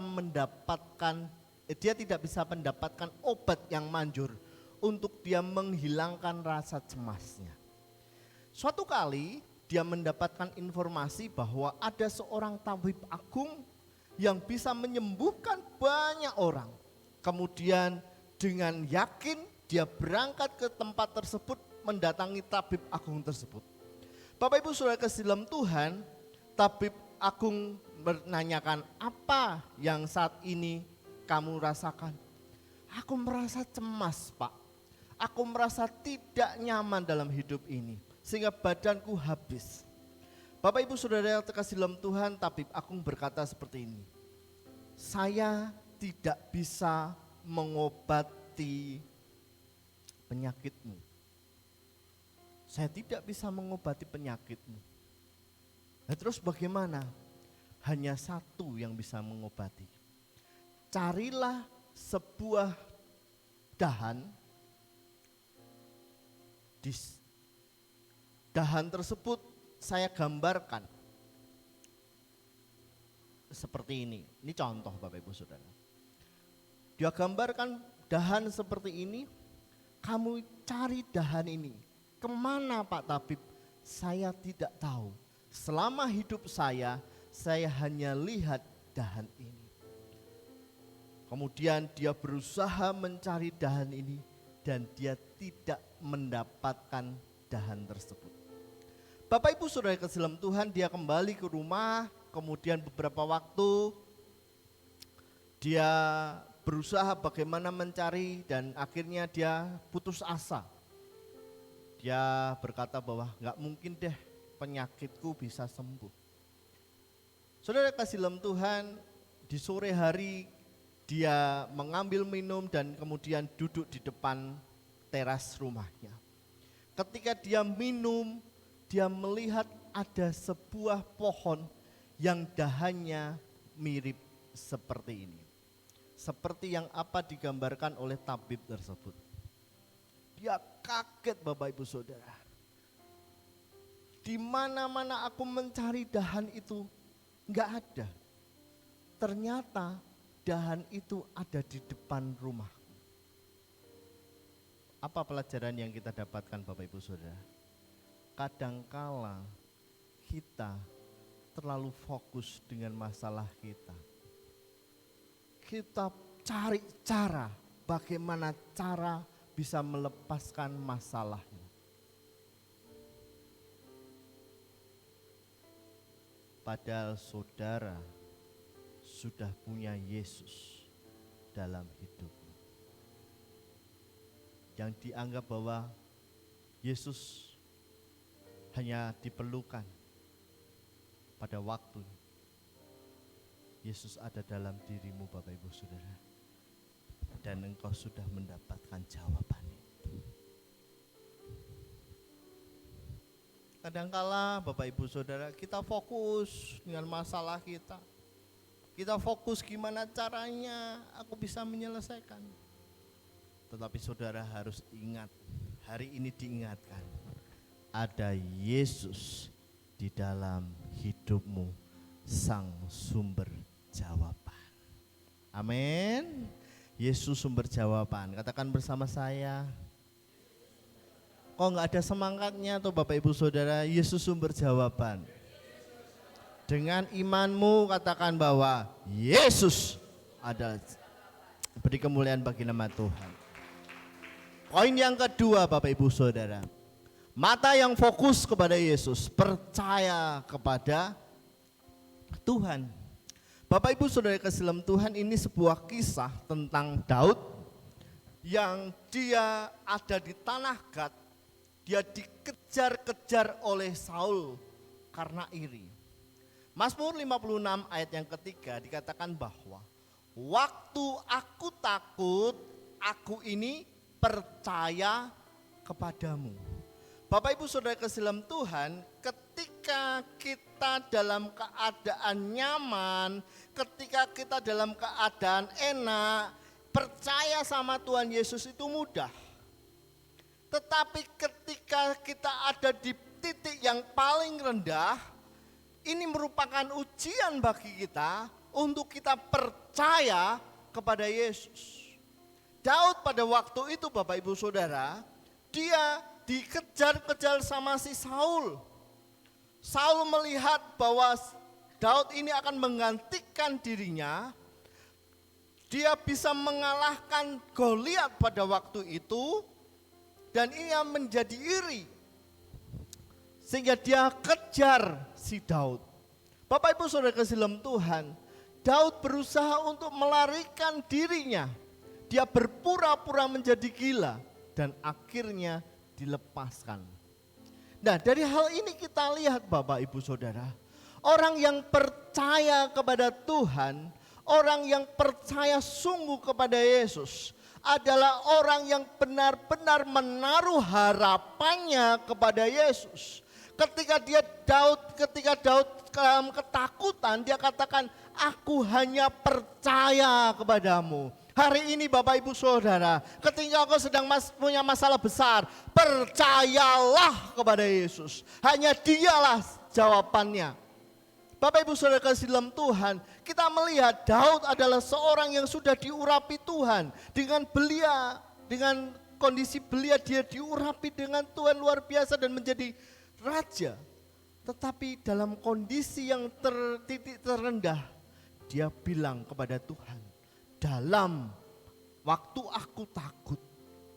mendapatkan obat yang manjur untuk dia menghilangkan rasa cemasnya. Suatu kali dia mendapatkan informasi bahwa ada seorang tabib agung yang bisa menyembuhkan banyak orang. Kemudian dengan yakin dia berangkat ke tempat tersebut, mendatangi tabib agung tersebut. Bapak Ibu Saudara kasih dalam Tuhan, tabib agung menanyakan, apa yang saat ini kamu rasakan? Aku merasa cemas, Pak. Aku merasa tidak nyaman dalam hidup ini, sehingga badanku habis. Bapak Ibu Saudara yang terkasih dalam Tuhan, tabib agung berkata seperti ini, saya tidak bisa mengobati penyakitmu. Saya tidak bisa mengobati penyakitmu. Nah, terus bagaimana? Hanya satu yang bisa mengobati. Carilah sebuah dahan. Di dahan tersebut saya gambarkan seperti ini. Ini contoh Bapak Ibu Saudara. Dia gambarkan dahan seperti ini. Kamu cari dahan ini. Kemana Pak Tabib? Saya tidak tahu. Selama hidup saya hanya lihat dahan ini. Kemudian dia berusaha mencari dahan ini dan dia tidak mendapatkan dahan tersebut. Bapak Ibu Saudara kasih dalam Tuhan, dia kembali ke rumah, kemudian beberapa waktu dia berusaha bagaimana mencari dan akhirnya dia putus asa. Dia berkata bahwa gak mungkin deh penyakitku bisa sembuh. Saudara kasih dalam Tuhan, di sore hari dia mengambil minum dan kemudian duduk di depan teras rumahnya. Ketika dia minum, dia melihat ada sebuah pohon yang dahannya mirip seperti ini. Seperti yang apa digambarkan oleh tabib tersebut. Dia kaget Bapak Ibu Saudara. Di mana-mana aku mencari dahan itu, enggak ada. Ternyata dahan itu ada di depan rumah. Apa pelajaran yang kita dapatkan Bapak Ibu Saudara? Kadangkala kita terlalu fokus dengan masalah kita. Kita cari cara, bagaimana cara bisa melepaskan masalahnya. Padahal saudara sudah punya Yesus dalam hidupmu. Yang dianggap bahwa Yesus hanya diperlukan pada waktu. Yesus ada dalam dirimu Bapak Ibu Saudara. Dan engkau sudah mendapatkan jawaban itu. Kadangkala Bapak Ibu Saudara kita fokus dengan masalah kita. Kita fokus gimana caranya aku bisa menyelesaikan. Tetapi saudara harus ingat, hari ini diingatkan, ada Yesus di dalam hidupmu, sang sumber jawaban. Amin. Yesus sumber jawaban. Katakan bersama saya. Kok nggak ada semangatnya tuh Bapak Ibu Saudara? Yesus sumber jawaban. Dengan imanmu katakan bahwa Yesus adalah. Beri kemuliaan bagi nama Tuhan. Poin yang kedua Bapak Ibu Saudara. Mata yang fokus kepada Yesus, percaya kepada Tuhan. Bapak Ibu Saudara kasih dalam Tuhan, ini sebuah kisah tentang Daud yang dia ada di tanah Gad. Dia dikejar-kejar oleh Saul karena iri. Mazmur 56 ayat yang ketiga dikatakan bahwa waktu aku takut, aku ini percaya kepadamu. Bapak Ibu Saudara kasih dalam Tuhan, ketika kita dalam keadaan nyaman, ketika kita dalam keadaan enak, percaya sama Tuhan Yesus itu mudah. Tetapi ketika kita ada di titik yang paling rendah, ini merupakan ujian bagi kita untuk kita percaya kepada Yesus. Daud pada waktu itu Bapak Ibu Saudara, dia dikejar-kejar sama si Saul. Saul melihat bahwa Daud ini akan menggantikan dirinya. Dia bisa mengalahkan Goliat pada waktu itu. Dan ini yang menjadi iri. Sehingga dia kejar si Daud. Bapak Ibu Saudara kasih dalam Tuhan, Daud berusaha untuk melarikan dirinya. Dia berpura-pura menjadi gila dan akhirnya dilepaskan. Nah, dari hal ini kita lihat Bapak Ibu Saudara, orang yang percaya kepada Tuhan, orang yang percaya sungguh kepada Yesus adalah orang yang benar-benar menaruh harapannya kepada Yesus. Ketika Daud dalam ketakutan, dia katakan, aku hanya percaya kepadamu. Hari ini Bapak Ibu Saudara, ketika kau sedang punya masalah besar, percayalah kepada Yesus. Hanya dialah jawabannya. Bapak Ibu Saudara kasih dalam Tuhan, kita melihat Daud adalah seorang yang sudah diurapi Tuhan. Dengan belia, dengan kondisi belia dia diurapi dengan Tuhan luar biasa dan menjadi raja. Tetapi dalam kondisi yang titik terendah, dia bilang kepada Tuhan, dalam waktu aku takut,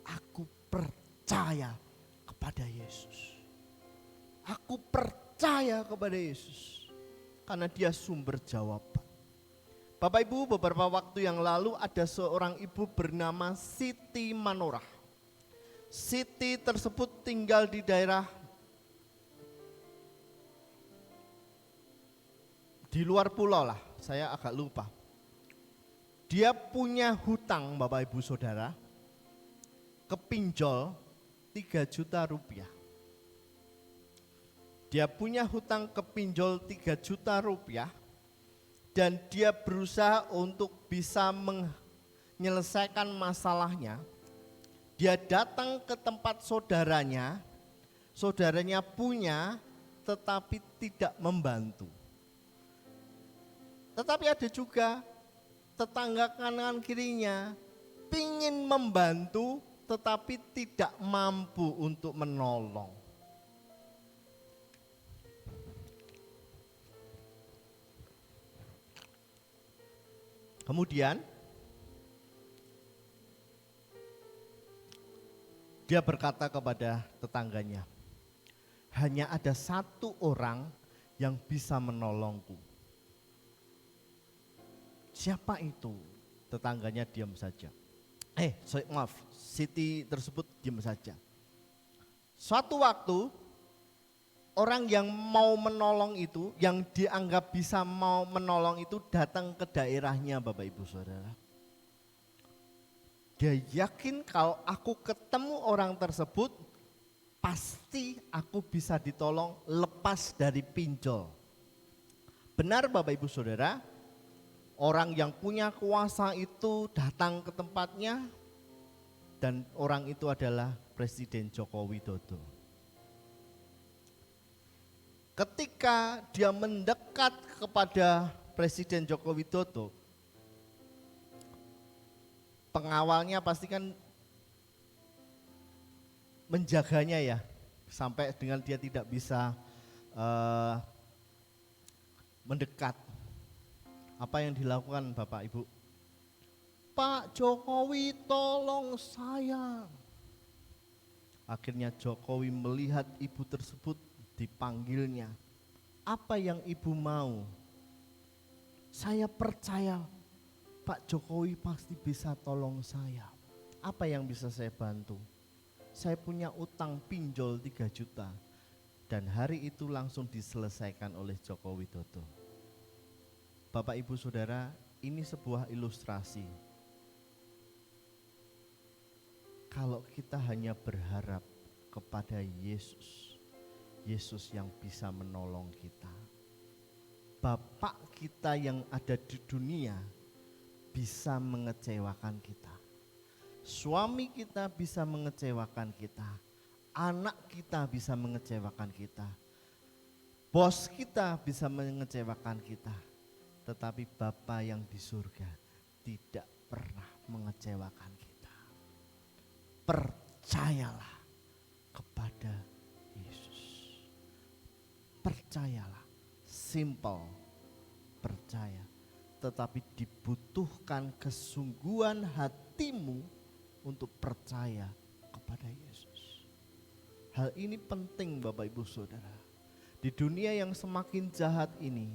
aku percaya kepada Yesus. Aku percaya kepada Yesus. Karena dia sumber jawaban. Bapak Ibu, beberapa waktu yang lalu ada seorang ibu bernama Siti Manorah. Siti tersebut tinggal di daerah di luar pulau lah, saya agak lupa. Dia punya hutang Bapak Ibu Saudara, ke pinjol 3 juta rupiah. Dia punya hutang ke pinjol 3 juta rupiah dan dia berusaha untuk bisa menyelesaikan masalahnya. Dia datang ke tempat saudaranya punya tetapi tidak membantu. Tetapi ada juga tetangga kanan kirinya pingin membantu tetapi tidak mampu untuk menolong. Kemudian dia berkata kepada tetangganya, hanya ada satu orang yang bisa menolongku. Siapa itu? Tetangganya diam saja. Siti tersebut diam saja. Suatu waktu orang yang mau menolong itu, yang dianggap bisa mau menolong itu datang ke daerahnya Bapak Ibu Saudara. Dia yakin kalau aku ketemu orang tersebut, pasti aku bisa ditolong lepas dari pinjol. Benar Bapak Ibu Saudara, orang yang punya kuasa itu datang ke tempatnya dan orang itu adalah Presiden Joko Widodo. Ketika dia mendekat kepada Presiden Joko Widodo, pengawalnya pasti kan menjaganya ya, sampai dengan dia tidak bisa mendekat. Apa yang dilakukan Bapak Ibu? Pak Jokowi tolong saya. Akhirnya Jokowi melihat ibu tersebut, dipanggilnya. Apa yang ibu mau? Saya percaya Pak Jokowi pasti bisa tolong saya. Apa yang bisa saya bantu? Saya punya utang pinjol 3 juta. Dan hari itu langsung diselesaikan oleh Joko Widodo. Bapak Ibu Saudara, ini sebuah ilustrasi. Kalau kita hanya berharap kepada Yesus, Yesus yang bisa menolong kita. Bapak kita yang ada di dunia bisa mengecewakan kita. Suami kita bisa mengecewakan kita. Anak kita bisa mengecewakan kita. Bos kita bisa mengecewakan kita. Tetapi Bapa yang di surga tidak pernah mengecewakan kita. Percayalah kepada Yesus. Percayalah, simple, percaya. Tetapi dibutuhkan kesungguhan hatimu untuk percaya kepada Yesus. Hal ini penting Bapak Ibu Saudara. Di dunia yang semakin jahat ini,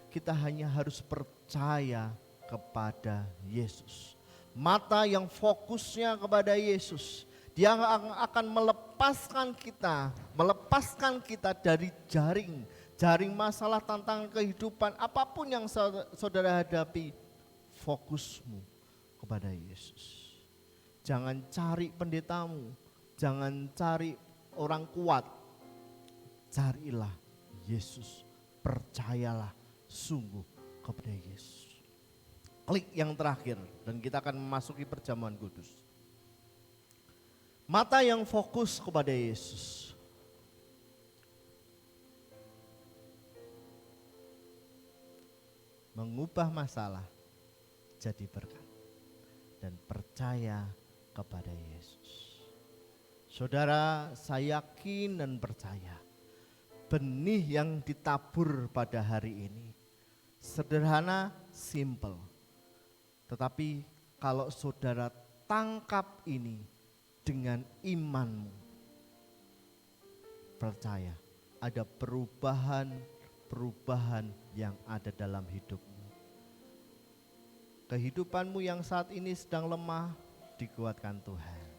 kita hanya harus percaya kepada Yesus. Mata yang fokusnya kepada Yesus, Dia akan melepaskan kita dari jaring masalah, tantangan kehidupan, apapun yang saudara hadapi, fokusmu kepada Yesus. Jangan cari pendetamu, jangan cari orang kuat, carilah Yesus, percayalah sungguh kepada Yesus. Klik yang terakhir dan kita akan memasuki perjamuan kudus. Mata yang fokus kepada Yesus. Mengubah masalah jadi berkat dan percaya kepada Yesus. Saudara, saya yakin dan percaya benih yang ditabur pada hari ini sederhana, simple. Tetapi kalau saudara tangkap ini dengan imanmu, percaya ada perubahan yang ada dalam hidupmu. Kehidupanmu yang saat ini sedang lemah dikuatkan Tuhan.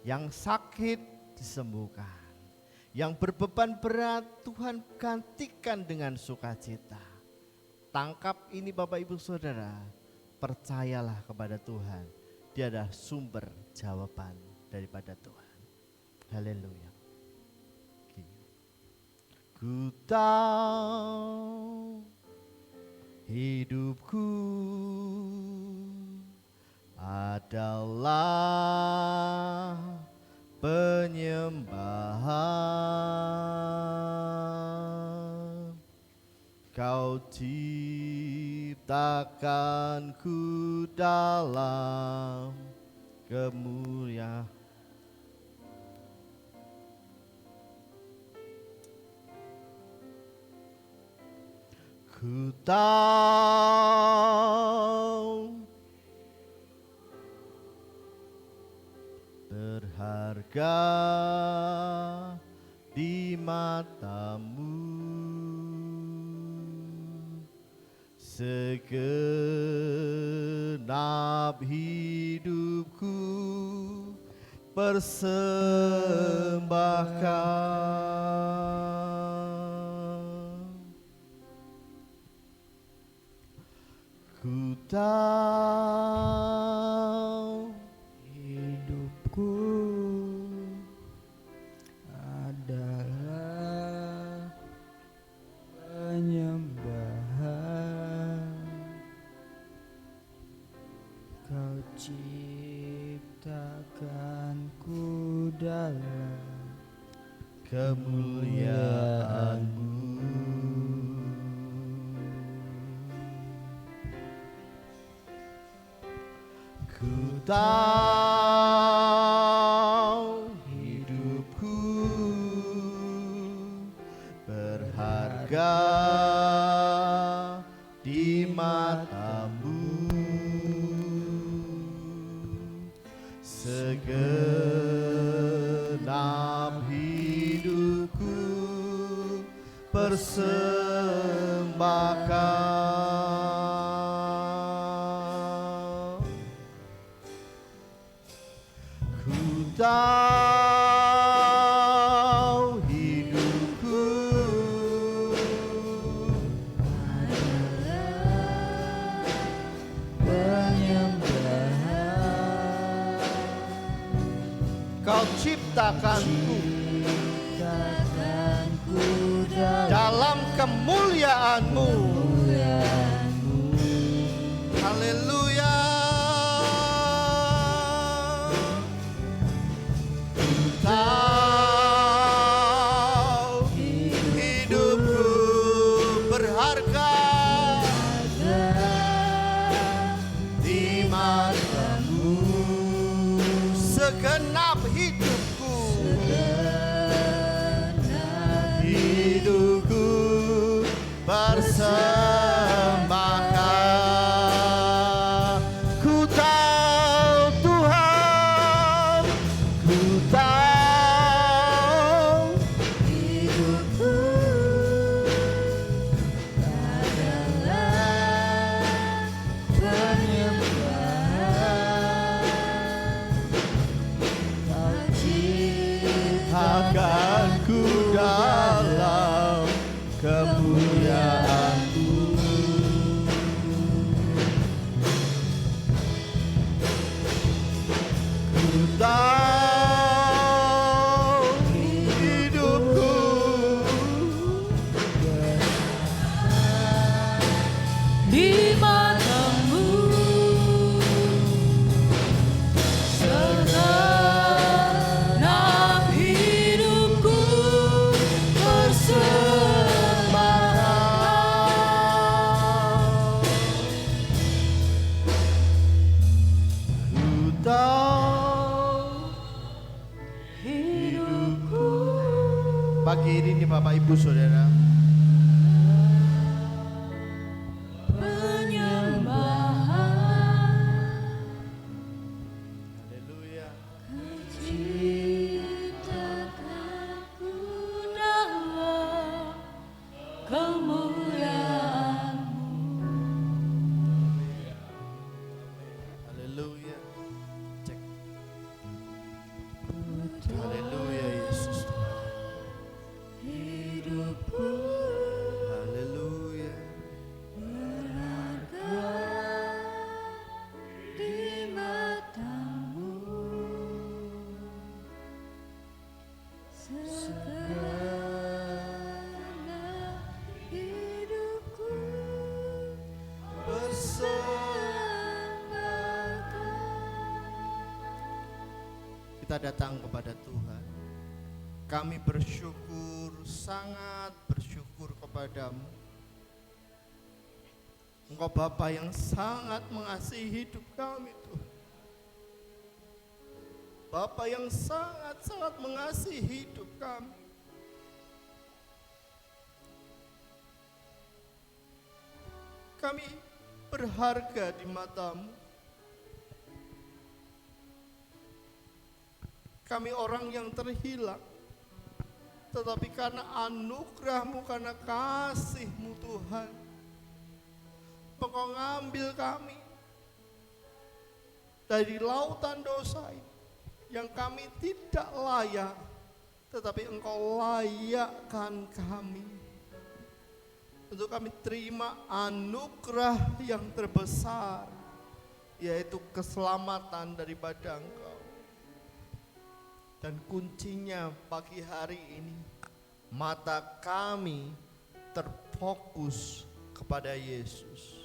Yang sakit disembuhkan. Yang berbeban berat Tuhan gantikan dengan sukacita. Tangkap ini Bapak Ibu Saudara, percayalah kepada Tuhan. Dia adalah sumber jawaban daripada Tuhan. Haleluya. Ku tahu hidupku adalah penyembahan. Kau ciptakanku dalam kemuliaan. Ku tahu berharga di matamu, segenap hidupku persembahkan. Ku tahu hidupku Ciptakan ku dalam kemuliaan-Mu. Ku tahu hidupku berharga di mata-Mu. Segenap hidupku persembahkan. Ku tahu hidupku penyembahan. Kau ciptakanku Ciptakan ku dalam dalam kemuliaan-Mu. kemuliaan-Mu. Haleluya. Ku tahu hidupku berharga di mata-Mu. Segenap hidupku persembahkan. Ku tahu Tuhan, ku tahu Hidupku adalah penyembahan. Kau ciptakan akan ku dalam kemuliaan-Mu. Ku tahu hidupku Di mata-Mu segenap hidupku persembahkan. Ku tahu hidupku. Pagi ini nih Bapak Ibu Saudara, haleluya. Ciptakan ku dalam kemuliaan-Mu. Haleluya. Cek. Haleluya Yesus. hidupku Haleluya. berharga di mata-Mu. Segenap hidupku Kita datang kepada Tuhan. Kami bersyukur, sangat bersyukur kepadamu. Engkau Bapa yang sangat mengasihi hidup kami Tuhan. Bapa yang sangat-sangat mengasihi hidup kami. Kami berharga di mata-Mu. Kami orang yang terhilang, tetapi karena anugerah-Mu, karena kasih-Mu Tuhan, Engkau ngambil kami dari lautan dosa ini, yang kami tidak layak, tetapi Engkau layakkan kami. Untuk kami terima anugerah yang terbesar, yaitu keselamatan daripada Engkau. Dan kuncinya pagi hari ini, mata kami terfokus kepada Yesus.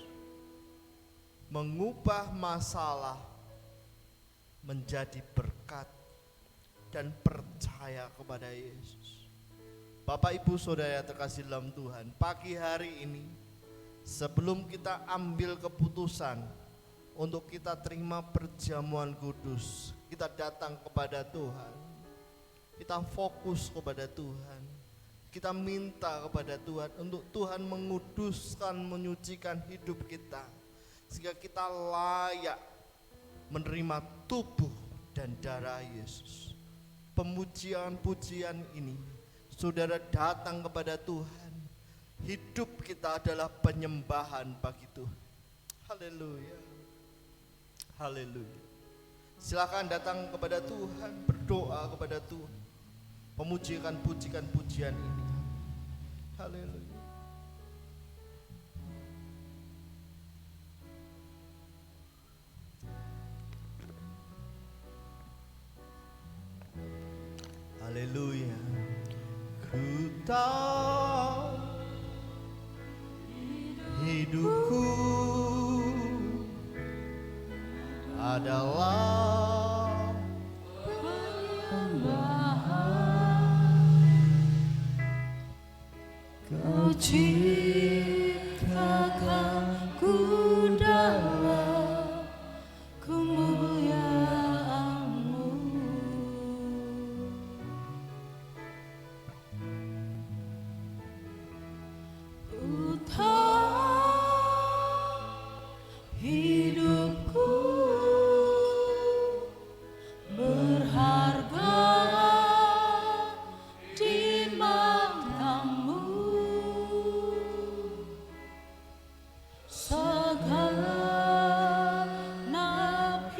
Mengubah masalah menjadi berkat dan percaya kepada Yesus. Bapak Ibu Saudara terkasih dalam Tuhan, pagi hari ini sebelum kita ambil keputusan untuk kita terima perjamuan kudus, kita datang kepada Tuhan, kita fokus kepada Tuhan, kita minta kepada Tuhan untuk Tuhan menguduskan, menyucikan hidup kita, sehingga kita layak menerima tubuh dan darah Yesus. Pemujian-pujian ini, saudara datang kepada Tuhan, hidup kita adalah penyembahan bagi Tuhan. Haleluya, haleluya. Silakan datang kepada Tuhan, berdoa kepada Tuhan, pemujikan pujian ini. Haleluya. Haleluya. Ku tahu hidupku adalah Kau ciptakan ku dalam kemuliaan-Mu. Ku tahu hidupku berharga di mata-Mu. Segenap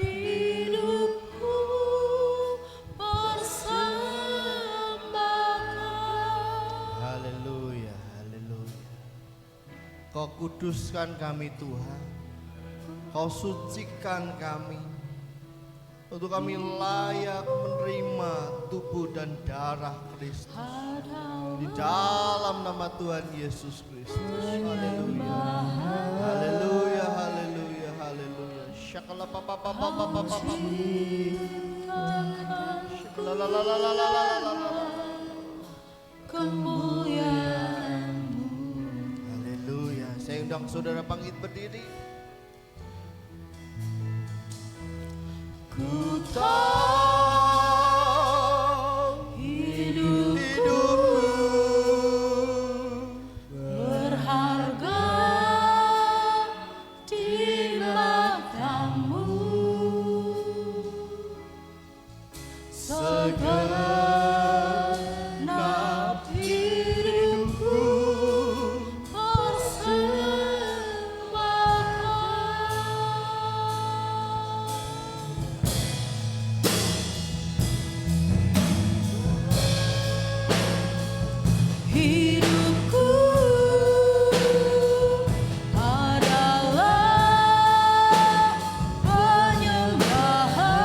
hidupku persembahkan. haleluya, haleluya. Kau kuduskan kami Tuhan, Kau sucikan kami, untuk kami layak menerima tubuh dan darah Kristus di dalam nama Tuhan Yesus Kristus. Haleluya, haleluya, haleluya, haleluya. Syakala papa papa papa papa. Syakala la la la la la la la la. Kemuliaan-Mu. Haleluya. Saya undang saudara bangkit berdiri. Ku tahu hidupku berharga di mata-Mu. Segenap hidupku persembahkan. Hidupku adalah penyembahan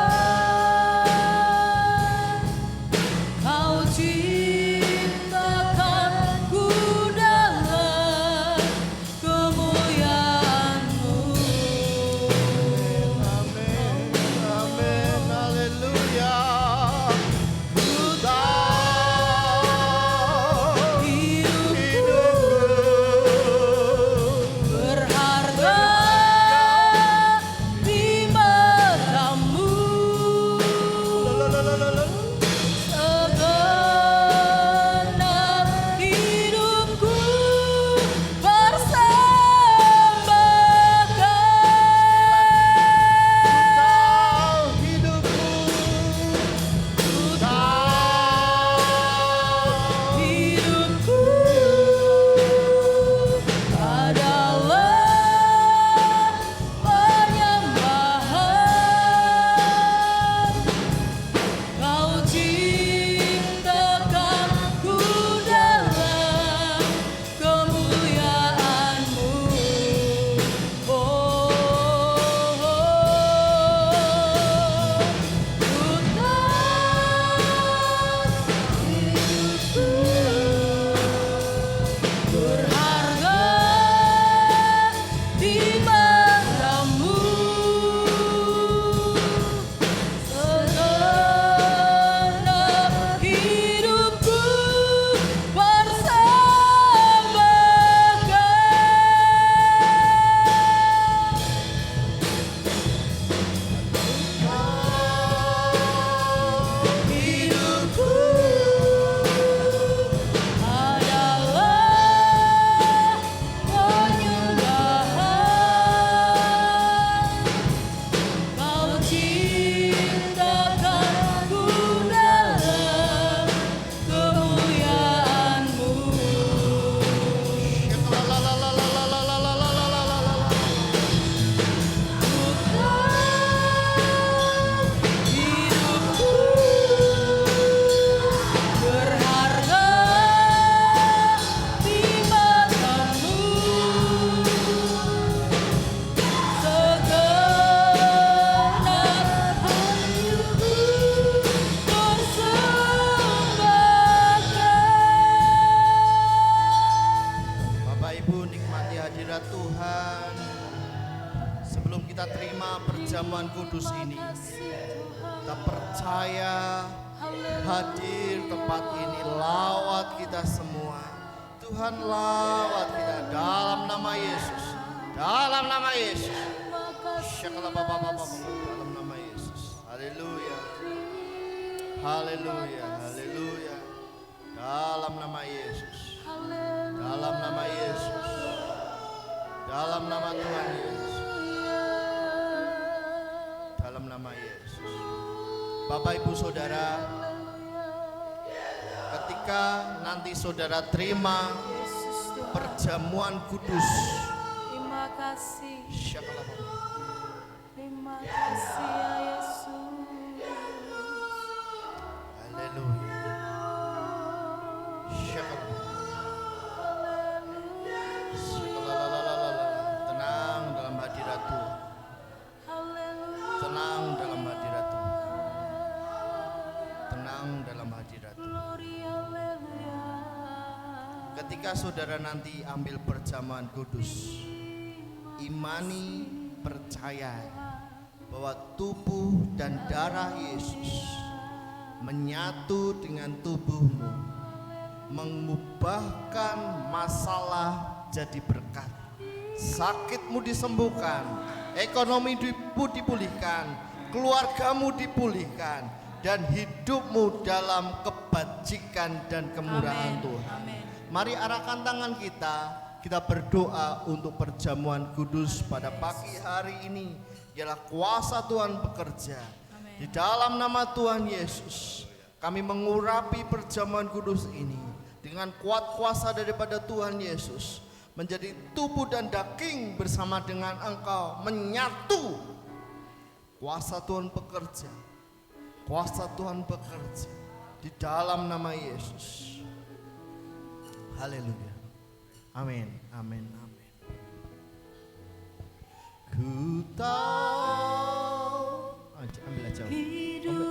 percaya hadir tempat ini, lawat kita semua. Tuhan lawat kita dalam nama Yesus. Dalam nama Yesus. Syakala baba baba dalam nama Yesus. Haleluya. Haleluya. Haleluya. Dalam nama Yesus. Dalam nama Yesus. Dalam nama Tuhan Yesus. Dalam nama Yesus. Bapak Ibu Saudara, ketika nanti saudara terima perjamuan kudus, Terima kasih, Syakala baba. terima kasih ya Yesus. Haleluya. Syakala. Syakalalalala. Tenang dalam hadirat Tuhan. Tenang dalam hadirat Tuhan. Tenang dalam hadirat Tuhan. Ketika saudara nanti ambil perjamuan kudus, imani, percaya bahwa tubuh dan darah Yesus menyatu dengan tubuhmu, mengubahkan masalah jadi berkat, sakitmu disembuhkan, ekonomimu dipulihkan, keluargamu dipulihkan, dan hidupmu dalam kebajikan dan kemurahan Tuhan. Amin. Mari arahkan tangan kita berdoa untuk perjamuan kudus pada pagi hari ini. Ialah kuasa Tuhan bekerja. Amin. Di dalam nama Tuhan Yesus, kami mengurapi perjamuan kudus ini dengan kuat kuasa daripada Tuhan Yesus, menjadi tubuh dan daging bersama dengan Engkau, menyatu. Kuasa Tuhan bekerja. Kuasa Tuhan bekerja di dalam nama Yesus. Haleluya. Amin. Amin. Amin. Ku tahu. Ambil aja.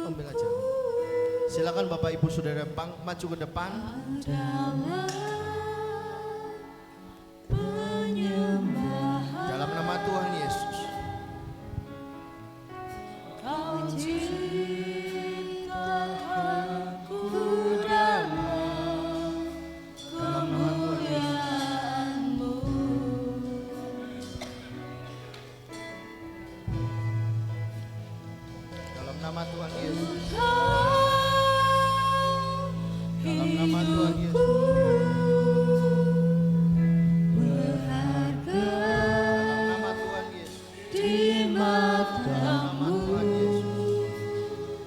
Ambil aja. Silakan Bapak Ibu Saudara maju ke depan. Dalam nama Tuhan Yesus. Kau ciptakan ku dalam kemuliaan-Mu. Dalam nama Tuhan Yesus. Dalam Dalam nama Tuhan Yesus. berharga Dalam nama Tuhan Yesus. di Dalam nama matamu. Tuhan Yesus.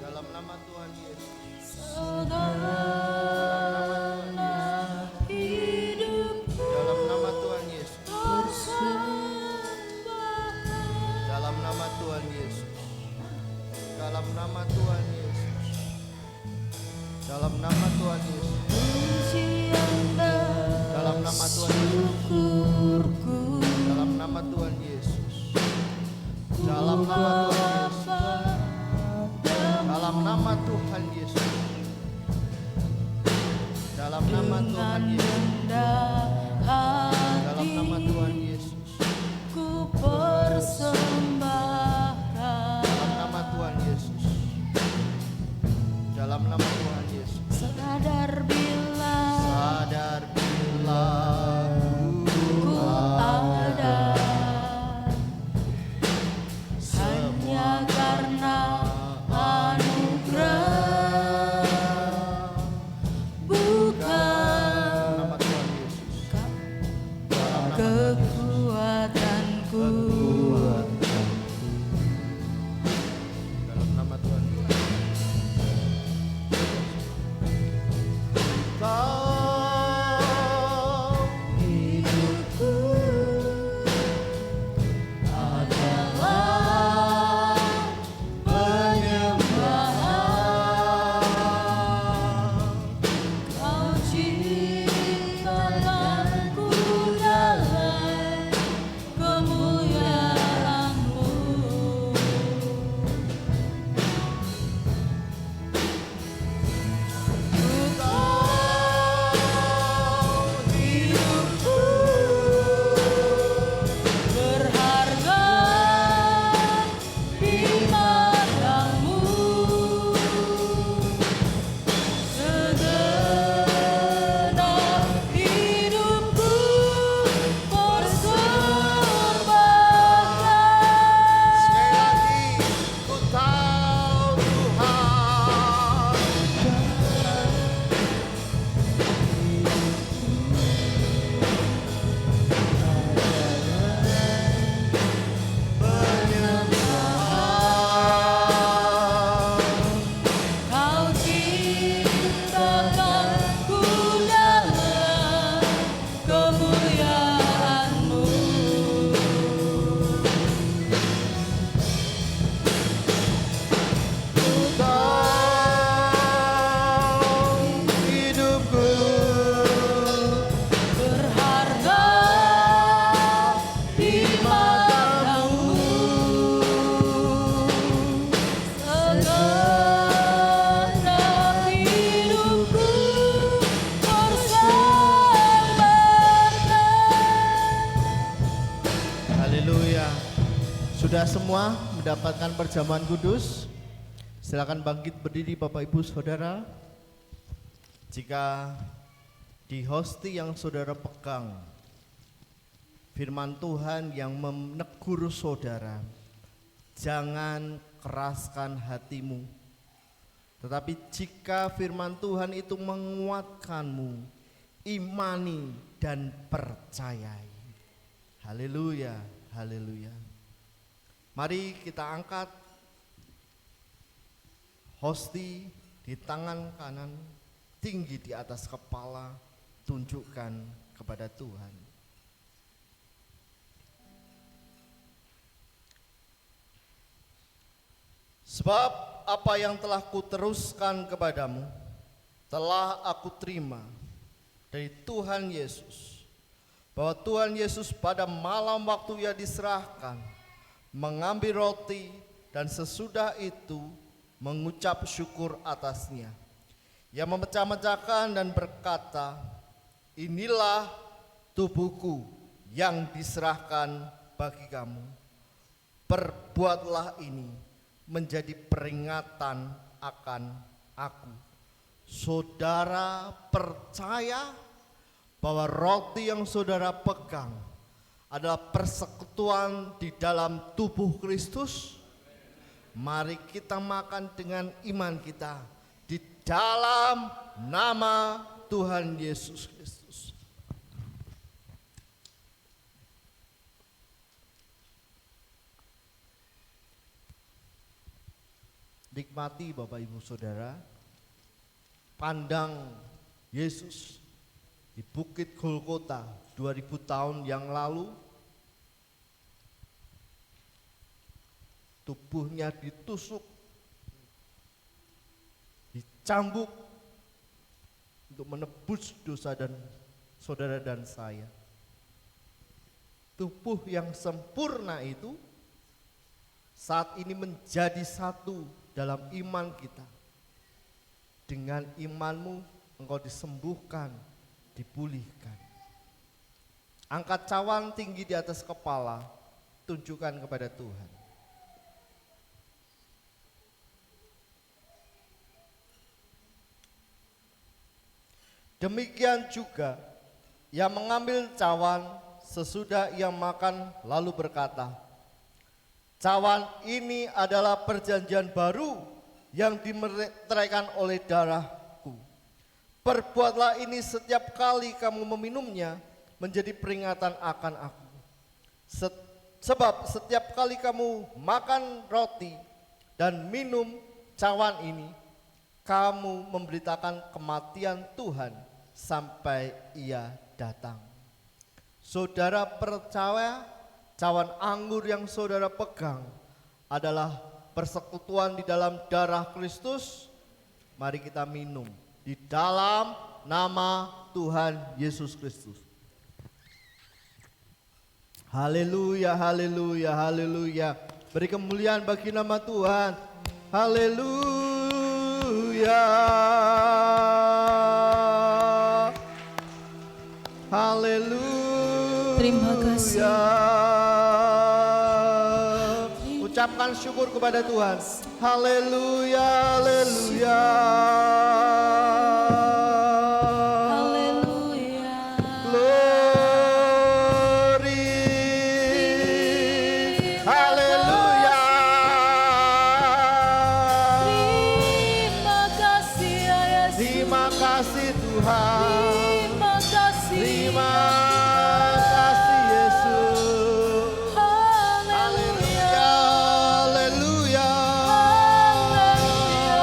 Dalam nama Tuhan Yesus. Segala hidupku Dalam nama Tuhan Yesus. persembahkan. Dalam nama Tuhan Yesus. Dalam nama Tuhan Yesus. Dalam nama Tuhan Yesus. Pujian dan Dalam nama Tuhan Yesus. syukurku. Dalam nama Tuhan Yesus. Dalam nama Tuhan Yesus. Dalam nama Tuhan Yesus. Dalam nama Tuhan Yesus. Dalam nama Tuhan Yesus. Ku persembahkan. Dalam nama Tuhan Yesus. Dalam nama Tuhan Yesus. Sadar bila Sadar bila ku ada hanya karena anugerah, bukan nama Tuhan Yesus. kekuatanku. Dalam nama Tuhan Yesus. mendapatkan perjamuan kudus, silakan bangkit berdiri Bapak Ibu Saudara. Jika di hosti yang saudara pegang, firman Tuhan yang menegur saudara, jangan keraskan hatimu. Tetapi jika firman Tuhan itu menguatkanmu, imani dan percayai. Haleluya, haleluya. Mari kita angkat hosti di tangan kanan, tinggi di atas kepala, tunjukkan kepada Tuhan. Sebab apa yang telah kuteruskan kepadamu, telah aku terima dari Tuhan Yesus, bahwa Tuhan Yesus pada malam waktu ia diserahkan, mengambil roti dan sesudah itu mengucap syukur atasnya. Ia memecah-mecahkan dan berkata, inilah tubuhku yang diserahkan bagi kamu. Perbuatlah ini menjadi peringatan akan aku. Saudara percaya bahwa roti yang saudara pegang adalah persekutuan di dalam tubuh Kristus? Mari kita makan dengan iman kita di dalam nama Tuhan Yesus Kristus. Nikmati Bapak Ibu Saudara, pandang Yesus di Bukit Golgota 2000 tahun yang lalu, tubuhnya ditusuk, dicambuk untuk menebus dosa dan saudara dan saya. Tubuh yang sempurna itu saat ini menjadi satu dalam iman kita. Dengan imanmu engkau disembuhkan, dipulihkan. Angkat cawan tinggi di atas kepala, tunjukkan kepada Tuhan. Demikian juga ia mengambil cawan sesudah ia makan lalu berkata, cawan ini adalah perjanjian baru yang dimeteraikan oleh darahku. Perbuatlah ini setiap kali kamu meminumnya menjadi peringatan akan aku. Sebab setiap kali kamu makan roti dan minum cawan ini, kamu memberitakan kematian Tuhan sampai ia datang. Saudara percaya cawan anggur yang saudara pegang adalah persekutuan di dalam darah Kristus? Mari kita minum di dalam nama Tuhan Yesus Kristus. Haleluya, haleluya, haleluya. Beri kemuliaan bagi nama Tuhan. Haleluya. Haleluya. Terima kasih. Ucapkan syukur kepada Tuhan. Haleluya, haleluya. Haleluya. Glory. Haleluya. Terima kasih ya Yesus. Terima kasih Tuhan. Terima kasih. Terima kasih Yesus. Haleluya. Haleluya. Haleluya.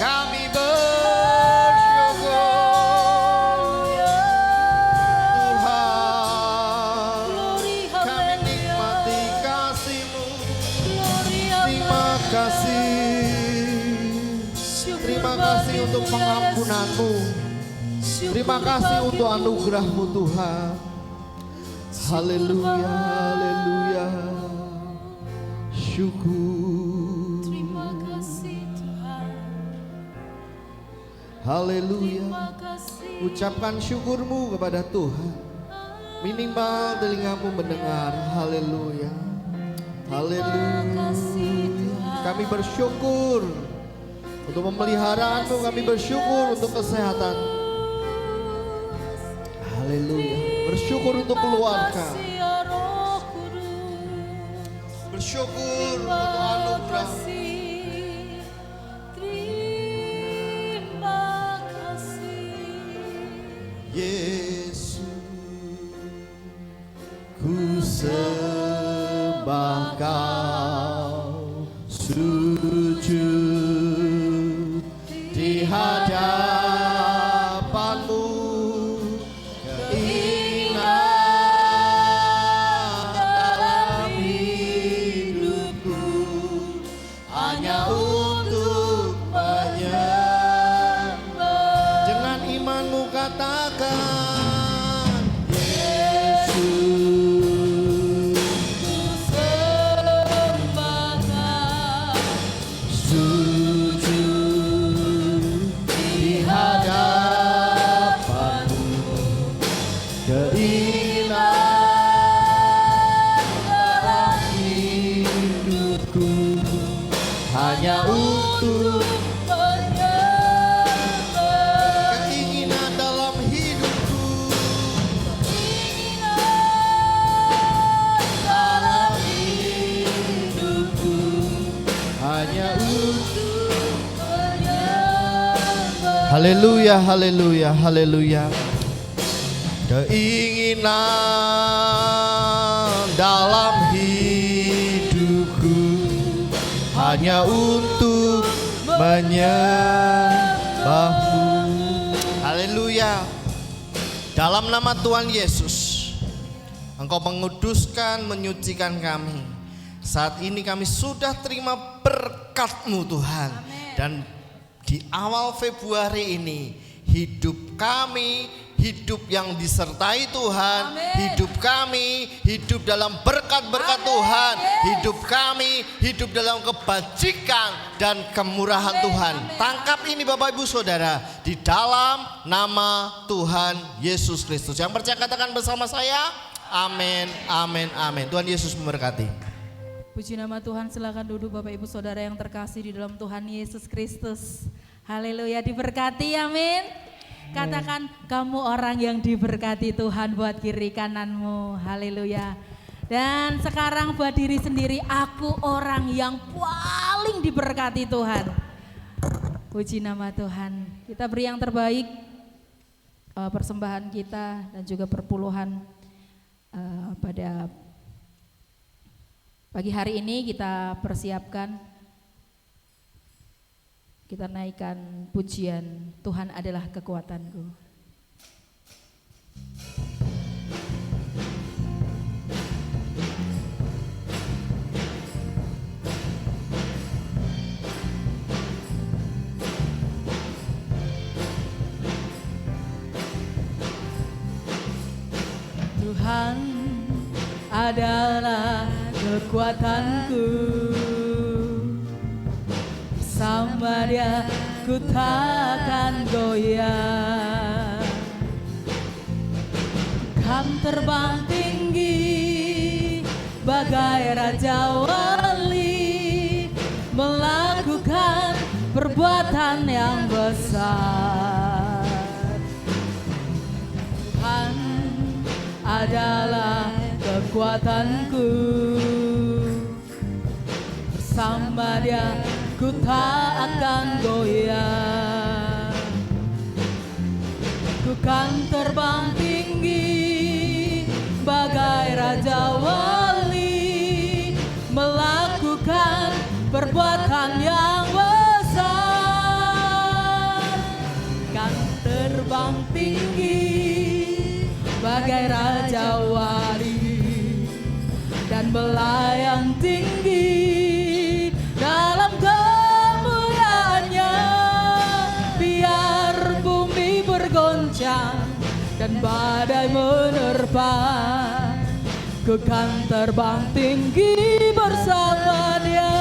Kami bersyukur Tuhan. Glory, Kami haleluya. nikmati kasih-Mu. Glory, Terima kasih. Syukur Terima kasih bagimu, untuk ya pengampunan-Mu. Yesus. Terima Syukur kasih untuk bagimu. anugerah-Mu Tuhan. Haleluya, haleluya. Syukur. Terima kasih Tuhan. Haleluya. Terima kasih. Ucapkan syukur-Mu kepada Tuhan. Minimal telingamu mendengar. Haleluya. Haleluya. Kami bersyukur untuk pemeliharaanmu, kami bersyukur untuk kesehatan. Haleluya. Bersyukur untuk keluarga. Bersyukur untuk anugerah. Terima kasih. Yesus, ku sembah Kau, sujud di hadapan-Mu, keinginan dalam hidupku hanya untuk menyembah. Dengan imanmu katakan, Yesus, sujud di hadapan-Mu, keinginan dalam hidupku hanya untuk keinginan dalam hidupku, dalam hidupku hanya untuk haleluya, haleluya, haleluya. Keinginan dalam hidupku hanya untuk menyembah-Mu. Haleluya. Dalam nama Tuhan Yesus, Engkau menguduskan, menyucikan kami. Saat ini kami sudah terima berkat-Mu Tuhan. Dan di awal Februari ini hidup kami hidup yang disertai Tuhan. Amin. Hidup kami hidup dalam berkat-berkat Amin. Tuhan. Yes. Hidup kami hidup dalam kebajikan dan kemurahan Amin. Tuhan. Amin. Tangkap ini Bapak Ibu Saudara, di dalam nama Tuhan Yesus Kristus. Yang percaya katakan bersama saya, amin, amin, amin. Tuhan Yesus memberkati. Puji nama Tuhan, silakan duduk Bapak Ibu Saudara yang terkasih di dalam Tuhan Yesus Kristus. Haleluya, diberkati, amin. Katakan, kamu orang yang diberkati Tuhan buat kiri kananmu. Haleluya. Dan sekarang buat diri sendiri, aku orang yang paling diberkati Tuhan. Puji nama Tuhan. Kita beri yang terbaik, persembahan kita dan juga perpuluhan pada pagi hari ini kita persiapkan. Kita naikkan pujian, Tuhan adalah kekuatanku. Tuhan adalah kekuatanku. Sama Dia ku takkan goyah. Kan terbang tinggi bagai Raja Wali, melakukan perbuatan yang besar. Tuhan adalah kekuatanku. Bersama Dia ku tak akan goyah. Ku kan terbang tinggi bagai Raja Wali, melakukan perbuatan yang besar. Kan terbang tinggi bagai Raja Wali dan melayang tinggi dalam kemuliaannya. Biar bumi bergoncang dan badai menerpa, ku kan terbang tinggi bersama Dia.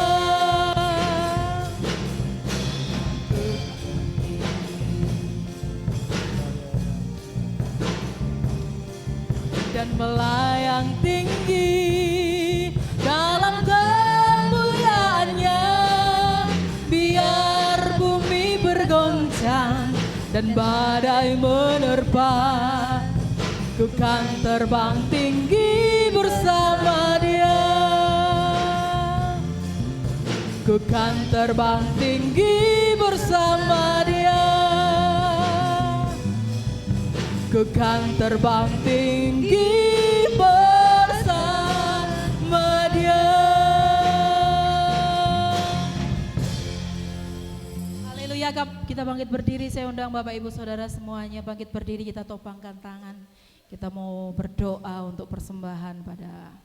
Dan melayang tinggi dalam kencang dan badai menerpa, ku kan terbang tinggi bersama Dia. Ku kan terbang tinggi bersama Dia. Ku kan terbang tinggi bersama Dia. Haleluya, kita bangkit berdiri. Saya undang Bapak Ibu Saudara semuanya bangkit berdiri, kita topangkan tangan. Kita mau berdoa untuk persembahan pada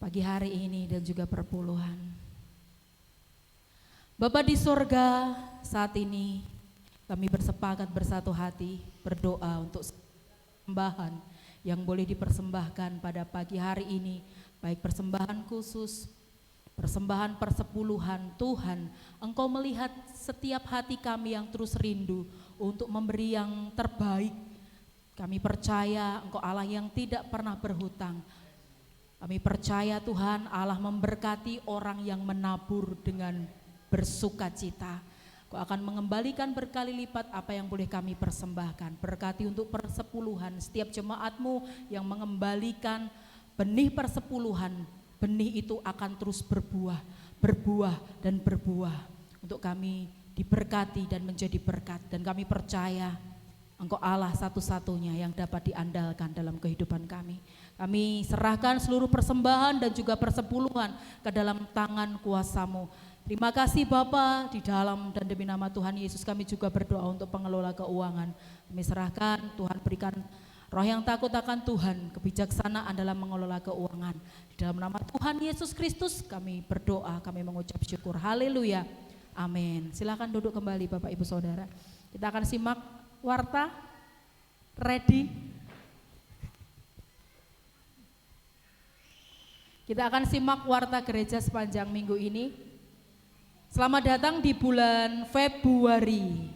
pagi hari ini dan juga perpuluhan. Bapa di sorga, saat ini kami bersepakat bersatu hati berdoa untuk persembahan yang boleh dipersembahkan pada pagi hari ini, baik persembahan khusus, persembahan persepuluhan. Tuhan, Engkau melihat setiap hati kami yang terus rindu untuk memberi yang terbaik. Kami percaya Engkau Allah yang tidak pernah berhutang. Kami percaya Tuhan Allah memberkati orang yang menabur dengan bersuka cita. Kau akan mengembalikan berkali lipat apa yang boleh kami persembahkan. Berkati untuk persepuluhan setiap jemaat-Mu yang mengembalikan benih persepuluhan. Benih itu akan terus berbuah, berbuah dan berbuah. Untuk kami diberkati dan menjadi berkat. Dan kami percaya Engkau Allah satu-satunya yang dapat diandalkan dalam kehidupan kami. Kami serahkan seluruh persembahan dan juga persepuluhan ke dalam tangan kuasa-Mu. Terima kasih Bapa, di dalam dan demi nama Tuhan Yesus kami juga berdoa untuk pengelola keuangan. Kami serahkan, Tuhan berikan roh yang takut akan Tuhan, kebijaksanaan dalam mengelola keuangan. Di dalam nama Tuhan Yesus Kristus kami berdoa, kami mengucap syukur. Haleluya, amin. Silakan duduk kembali Bapak Ibu Saudara. Kita akan simak warta, ready. Kita akan simak warta gereja sepanjang minggu ini. Selamat datang di bulan Februari,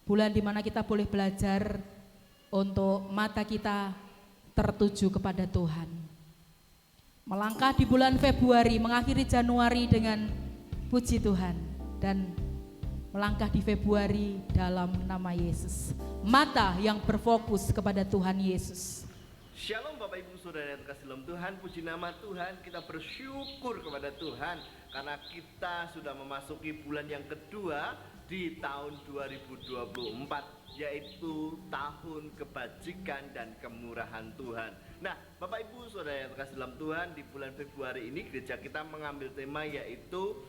bulan di mana kita boleh belajar untuk mata kita tertuju kepada Tuhan. Melangkah di bulan Februari, mengakhiri Januari dengan puji Tuhan, dan melangkah di Februari dalam nama Yesus. Mata yang berfokus kepada Tuhan Yesus. Shalom Bapak Ibu Saudara yang terkasih dalam Tuhan, puji nama Tuhan. Kita bersyukur kepada Tuhan karena kita sudah memasuki bulan yang kedua di tahun 2024, yaitu tahun kebajikan dan kemurahan Tuhan. Nah Bapak Ibu Saudara yang terkasih dalam Tuhan, di bulan Februari ini gereja kita mengambil tema yaitu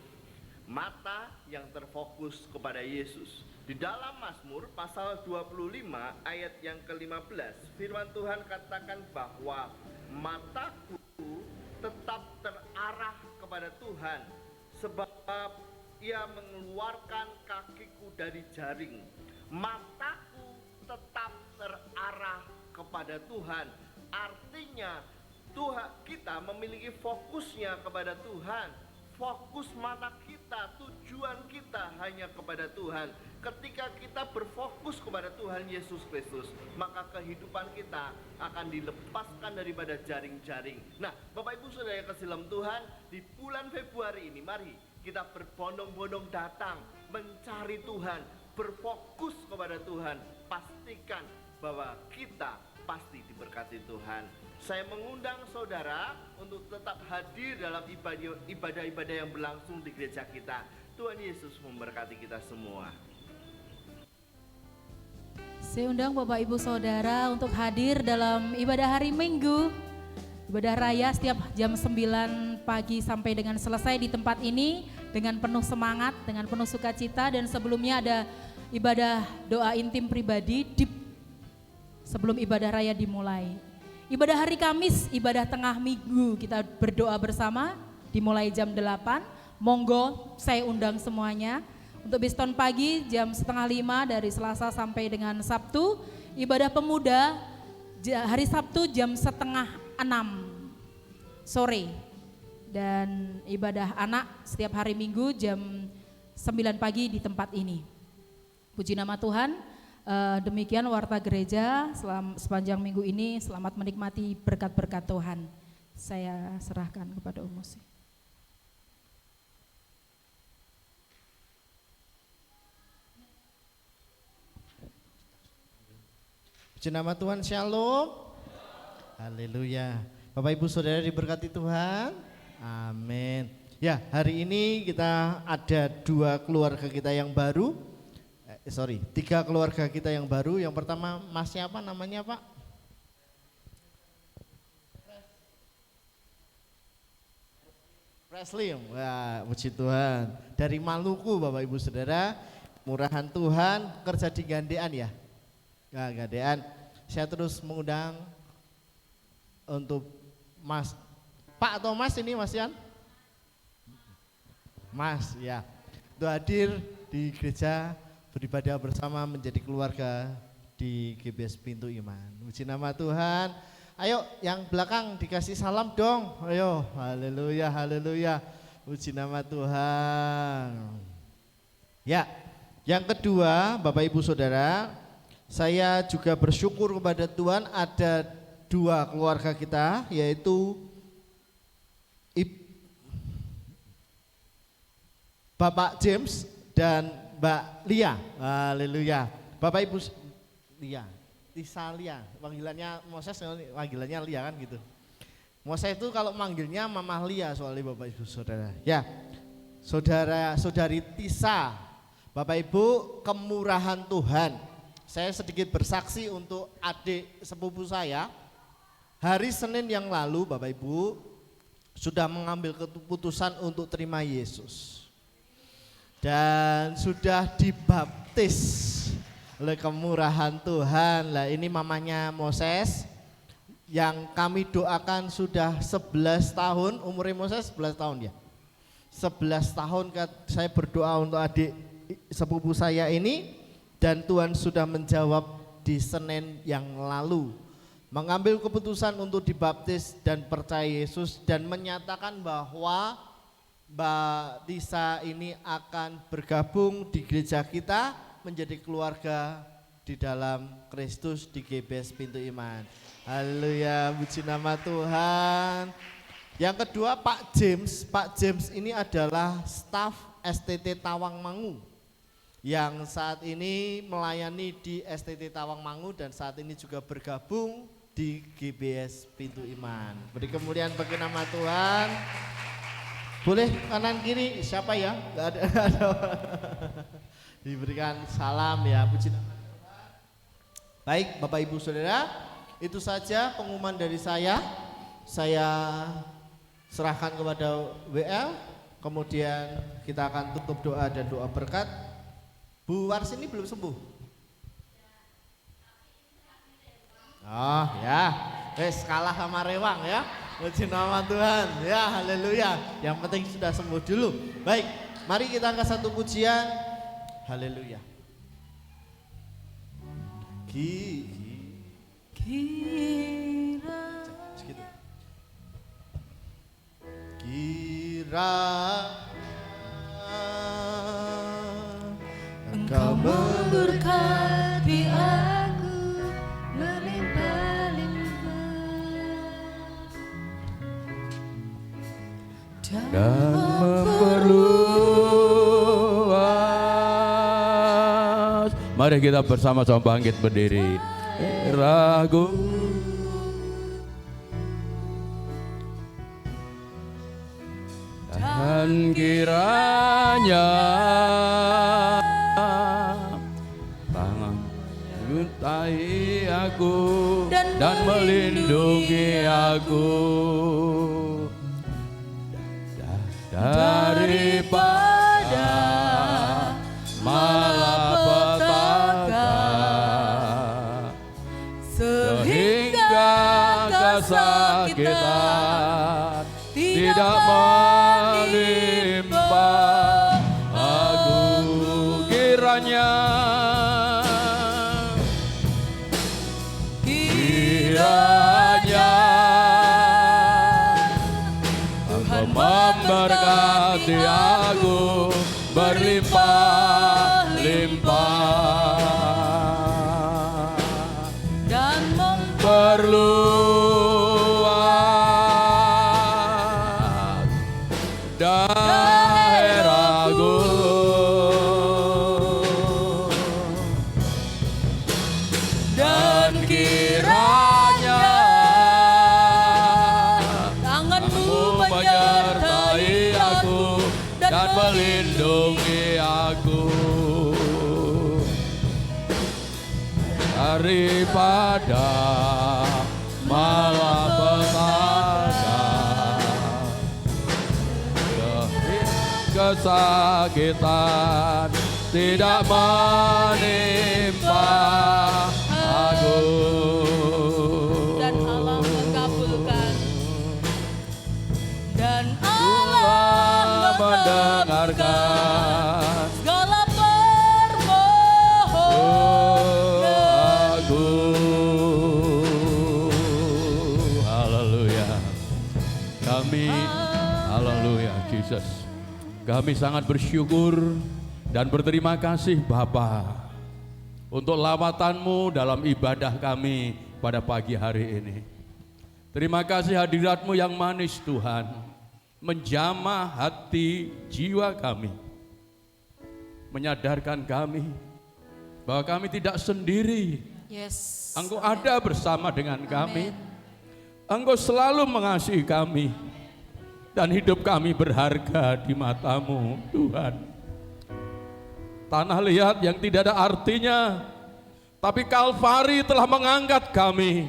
mata yang terfokus kepada Yesus. Di dalam Mazmur pasal 25 ayat yang ke-15, firman Tuhan katakan bahwa mataku tetap terarah kepada Tuhan, sebab Ia mengeluarkan kakiku dari jaring. Mataku tetap terarah kepada Tuhan. Artinya Tuhan, kita memiliki fokusnya kepada Tuhan. Fokus mata kita, tujuan kita hanya kepada Tuhan. Ketika kita berfokus kepada Tuhan Yesus Kristus, maka kehidupan kita akan dilepaskan daripada jaring-jaring. Nah Bapak Ibu Saudara yang kasih dalam Tuhan, di bulan Februari ini mari kita berbondong-bondong datang mencari Tuhan, berfokus kepada Tuhan. Pastikan bahwa kita pasti diberkati Tuhan. Saya mengundang saudara untuk tetap hadir dalam ibadah-ibadah yang berlangsung di gereja kita. Tuhan Yesus memberkati kita semua. Saya undang Bapak Ibu Saudara untuk hadir dalam ibadah hari Minggu, ibadah raya setiap jam 9 pagi sampai dengan selesai di tempat ini dengan penuh semangat, dengan penuh sukacita. Dan sebelumnya ada ibadah doa intim pribadi sebelum ibadah raya dimulai. Ibadah hari Kamis, ibadah tengah minggu, kita berdoa bersama dimulai jam 8. Monggo saya undang semuanya. Untuk Biston pagi jam 4:30 dari Selasa sampai dengan Sabtu. Ibadah pemuda hari Sabtu jam 5:30 sore. Dan ibadah anak setiap hari Minggu jam 9 pagi di tempat ini. Puji nama Tuhan. Demikian warta gereja sepanjang minggu ini. Selamat menikmati berkat-berkat Tuhan. Saya serahkan kepada Umusi. Puji nama Tuhan, shalom. Haleluya. Bapak Ibu Saudara diberkati Tuhan. Amin. Ya, hari ini kita ada 2 keluarga kita yang baru. 3 keluarga kita yang baru. Yang pertama, Mas siapa namanya, Pak? Presley. Wah, puji Tuhan. Dari Maluku, Bapak Ibu Saudara. Murahan Tuhan, kerja di Gandean ya. Nah, Gandean. Saya terus mengundang untuk Mas, Pak atau Mas ini Mas Yan? Mas ya, itu hadir di gereja beribadah bersama menjadi keluarga di GBS Pintu Iman. Puji nama Tuhan. Ayo yang belakang dikasih salam dong. Ayo, haleluya, haleluya. Puji nama Tuhan. Ya, yang kedua Bapak Ibu Saudara, saya juga bersyukur kepada Tuhan ada 2 keluarga kita, yaitu Bapak James dan Mbak Lia. Haleluya. Bapak Ibu Lia, Tisa Lia, panggilannya Moses, panggilannya Lia kan gitu. Moses itu kalau manggilnya Mama Lia soalnya Bapak Ibu Saudara. Ya, saudari Tisa, Bapak Ibu, kemurahan Tuhan. Saya sedikit bersaksi untuk adik sepupu saya. Hari Senin yang lalu Bapak Ibu sudah mengambil keputusan untuk terima Yesus. Dan sudah dibaptis oleh kemurahan Tuhan. Lah ini mamanya Moses yang kami doakan sudah 11 tahun, umurnya Moses 11 tahun ya. 11 tahun saya berdoa untuk adik sepupu saya ini, dan Tuhan sudah menjawab di Senin yang lalu. Mengambil keputusan untuk dibaptis dan percaya Yesus, dan menyatakan bahwa Mbak Tisa ini akan bergabung di gereja kita menjadi keluarga di dalam Kristus di GBS Pintu Iman. Haleluya, puji nama Tuhan. Yang kedua Pak James. Pak James ini adalah staf STT Tawangmangu yang saat ini melayani di STT Tawangmangu dan saat ini juga bergabung di GBS Pintu Iman. Beri kemuliaan bagi nama Tuhan. Boleh kanan kiri siapa ya? Gak ada. Diberikan salam ya, puji nama Tuhan. Baik Bapak Ibu Saudara, itu saja pengumuman dari saya. Saya serahkan kepada WL, kemudian kita akan tutup doa dan doa berkat. Bu Warsini belum sembuh? Oh ya, kalah sama Rewang ya. Puji nama Tuhan, ya haleluya. Yang penting sudah sembuh dulu. Baik, mari kita angkat satu pujian. Haleluya. Kira Engkau memberkati aku melimpah-limpah dan memperluas. Mari kita bersama-sama bangkit berdiri. Ragu dan kiranya tangan menyertai aku dan melindungi aku daripada malapetaka, sehingga kesakitan tidak menimpa aku. Kiranya Tuhan memberkati aku berlimpah-limpah dan memperluas daerahku. lindungi aku daripada malapetaka, kesakitan tidak menimpa aku. Dan Allah mengabulkan, dan Allah mendengarkan segala permohonan Aku. Haleluya. Kami, haleluya Jesus. Kami sangat bersyukur dan berterima kasih Bapa untuk lawatan-Mu dalam ibadah kami pada pagi hari ini. Terima kasih hadirat-Mu yang manis Tuhan, menjamah hati jiwa kami, menyadarkan kami bahwa kami tidak sendiri. Yes. Engkau ada bersama dengan kami. Engkau selalu mengasihi kami. Dan hidup kami berharga di mata-Mu Tuhan. Tanah liat yang tidak ada artinya, tapi Kalvari telah mengangkat kami.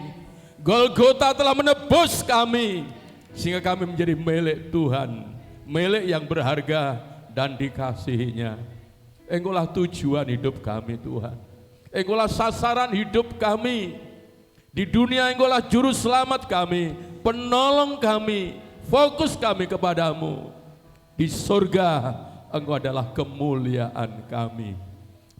Golgota telah menebus kami, sehingga kami menjadi milik Tuhan, milik yang berharga dan dikasihinya. Engkaulah tujuan hidup kami Tuhan. Engkaulah sasaran hidup kami. Di dunia Engkaulah juru selamat kami, penolong kami, fokus kami kepadamu. Di surga Engkau adalah kemuliaan kami.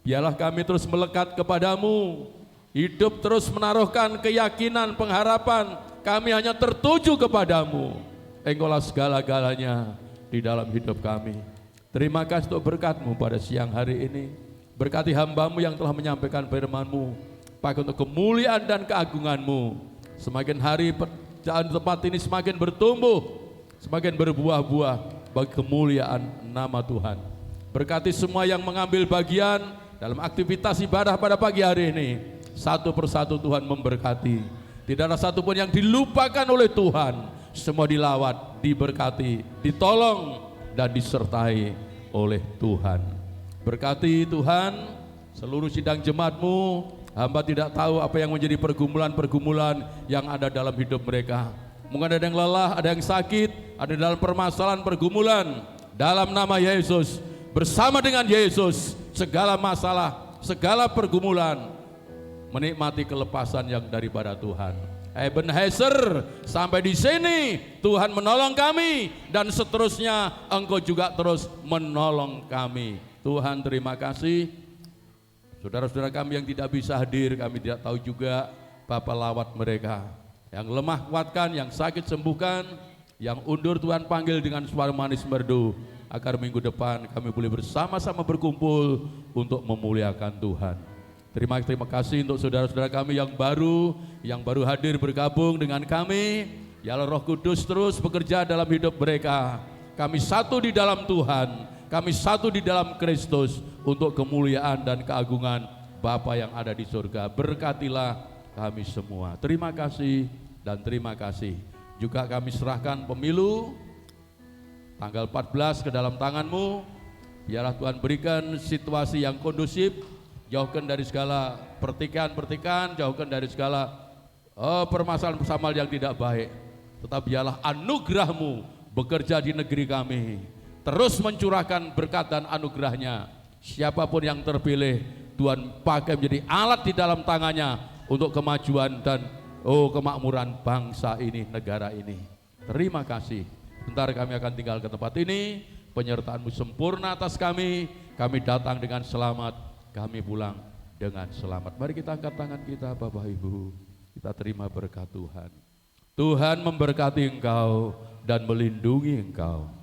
Biarlah kami terus melekat kepadamu, hidup terus menaruhkan keyakinan, pengharapan kami hanya tertuju kepadamu. Engkaulah segala-galanya di dalam hidup kami. Terima kasih untuk berkat-Mu pada siang hari ini. Berkati hamba-Mu yang telah menyampaikan firman-Mu, pakai untuk kemuliaan dan keagungan-Mu. Semakin hari pekerjaan tempat ini semakin bertumbuh, semakin berbuah-buah bagi kemuliaan nama Tuhan. Berkati semua yang mengambil bagian dalam aktivitas ibadah pada pagi hari ini. Satu persatu Tuhan memberkati. Tidak ada satupun yang dilupakan oleh Tuhan. Semua dilawat, diberkati, ditolong, dan disertai oleh Tuhan. Berkati Tuhan seluruh sidang jemaat-Mu. Hamba tidak tahu apa yang menjadi pergumulan-pergumulan yang ada dalam hidup mereka. Mungkin ada yang lelah, ada yang sakit, ada dalam permasalahan pergumulan. Dalam nama Yesus, bersama dengan Yesus, segala masalah, segala pergumulan, menikmati kelepasan yang daripada Tuhan. Ebenezer, sampai di sini Tuhan menolong kami, dan seterusnya Engkau juga terus menolong kami. Tuhan terima kasih. Saudara-saudara kami yang tidak bisa hadir, kami tidak tahu juga, Bapa lawat mereka. Yang lemah kuatkan, yang sakit sembuhkan, yang undur Tuhan panggil dengan suara manis merdu, agar minggu depan kami boleh bersama-sama berkumpul untuk memuliakan Tuhan. Terima kasih untuk saudara-saudara kami yang baru hadir bergabung dengan kami. Ya Allah, Roh Kudus terus bekerja dalam hidup mereka. Kami satu di dalam Tuhan, kami satu di dalam Kristus untuk kemuliaan dan keagungan Bapa yang ada di surga. Berkatilah kami semua. Terima kasih dan terima kasih. Juga kami serahkan pemilu tanggal 14 ke dalam tangan-Mu. Biarlah Tuhan berikan situasi yang kondusif, jauhkan dari segala pertikaian-pertikaian, jauhkan dari segala permasalahan-permasalahan yang tidak baik. Tetapi biarlah anugerah-Mu bekerja di negeri kami, terus mencurahkan berkat dan anugerah-Nya. Siapapun yang terpilih, Tuhan pakai menjadi alat di dalam tangannya untuk kemajuan dan kemakmuran bangsa ini, negara ini. Terima kasih. Bentar kami akan tinggal ke tempat ini. Penyertaan-Mu sempurna atas kami. Kami datang dengan selamat, kami pulang dengan selamat. Mari kita angkat tangan kita, Bapak Ibu. Kita terima berkat Tuhan. Tuhan memberkati engkau dan melindungi engkau.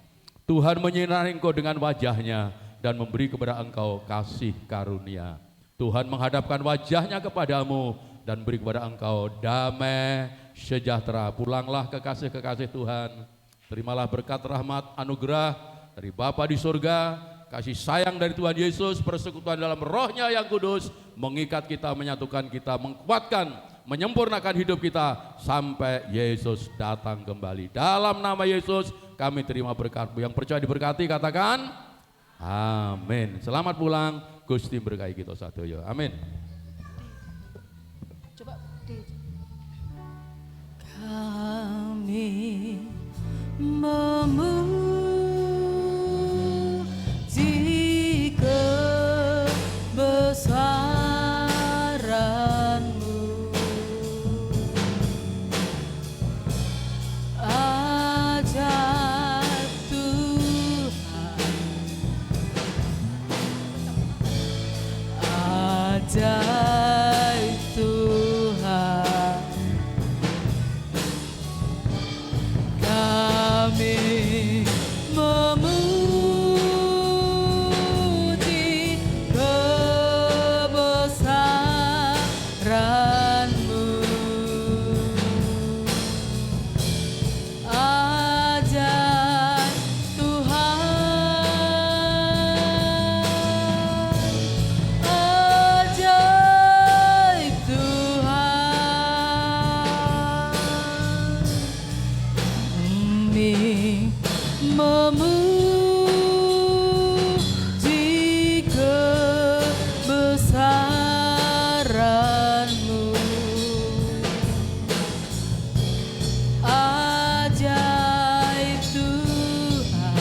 Tuhan menyinari engkau dengan wajah-Nya dan memberi kepada engkau kasih karunia. Tuhan menghadapkan wajah-Nya kepadamu dan beri kepada engkau damai sejahtera. Pulanglah kekasih-kekasih Tuhan. Terimalah berkat rahmat anugerah dari Bapa di surga, kasih sayang dari Tuhan Yesus, persekutuan dalam Roh-Nya yang kudus, mengikat kita, menyatukan kita, menguatkan, menyempurnakan hidup kita sampai Yesus datang kembali. Dalam nama Yesus kami terima berkat-Mu. Yang percaya diberkati katakan Amin. Selamat pulang, Gusti berkahi kita sadaya. Amin. Coba kami memuji kebesaran-Mu, ajaib Tuhan, ajaib Tuhan. Kami memuji kebesaran-Mu, ajaib Tuhan, ajaib Tuhan. Kami memuji kebesaran-Mu, ajaib Tuhan,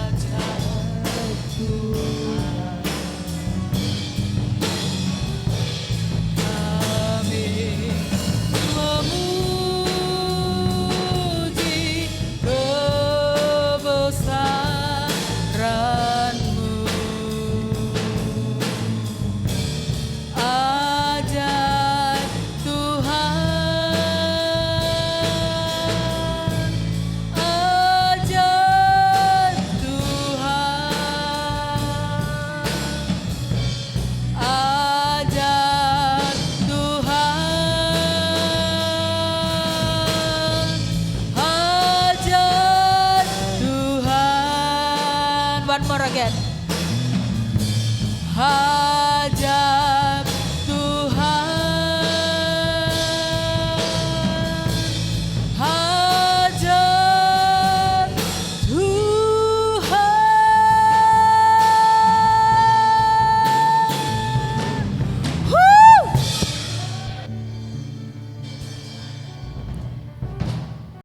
ajaib Tuhan. Kami memuji kebesaran-Mu, ajaib Tuhan, ajaib Tuhan, ajaib Tuhan, ajaib Tuhan. One more again.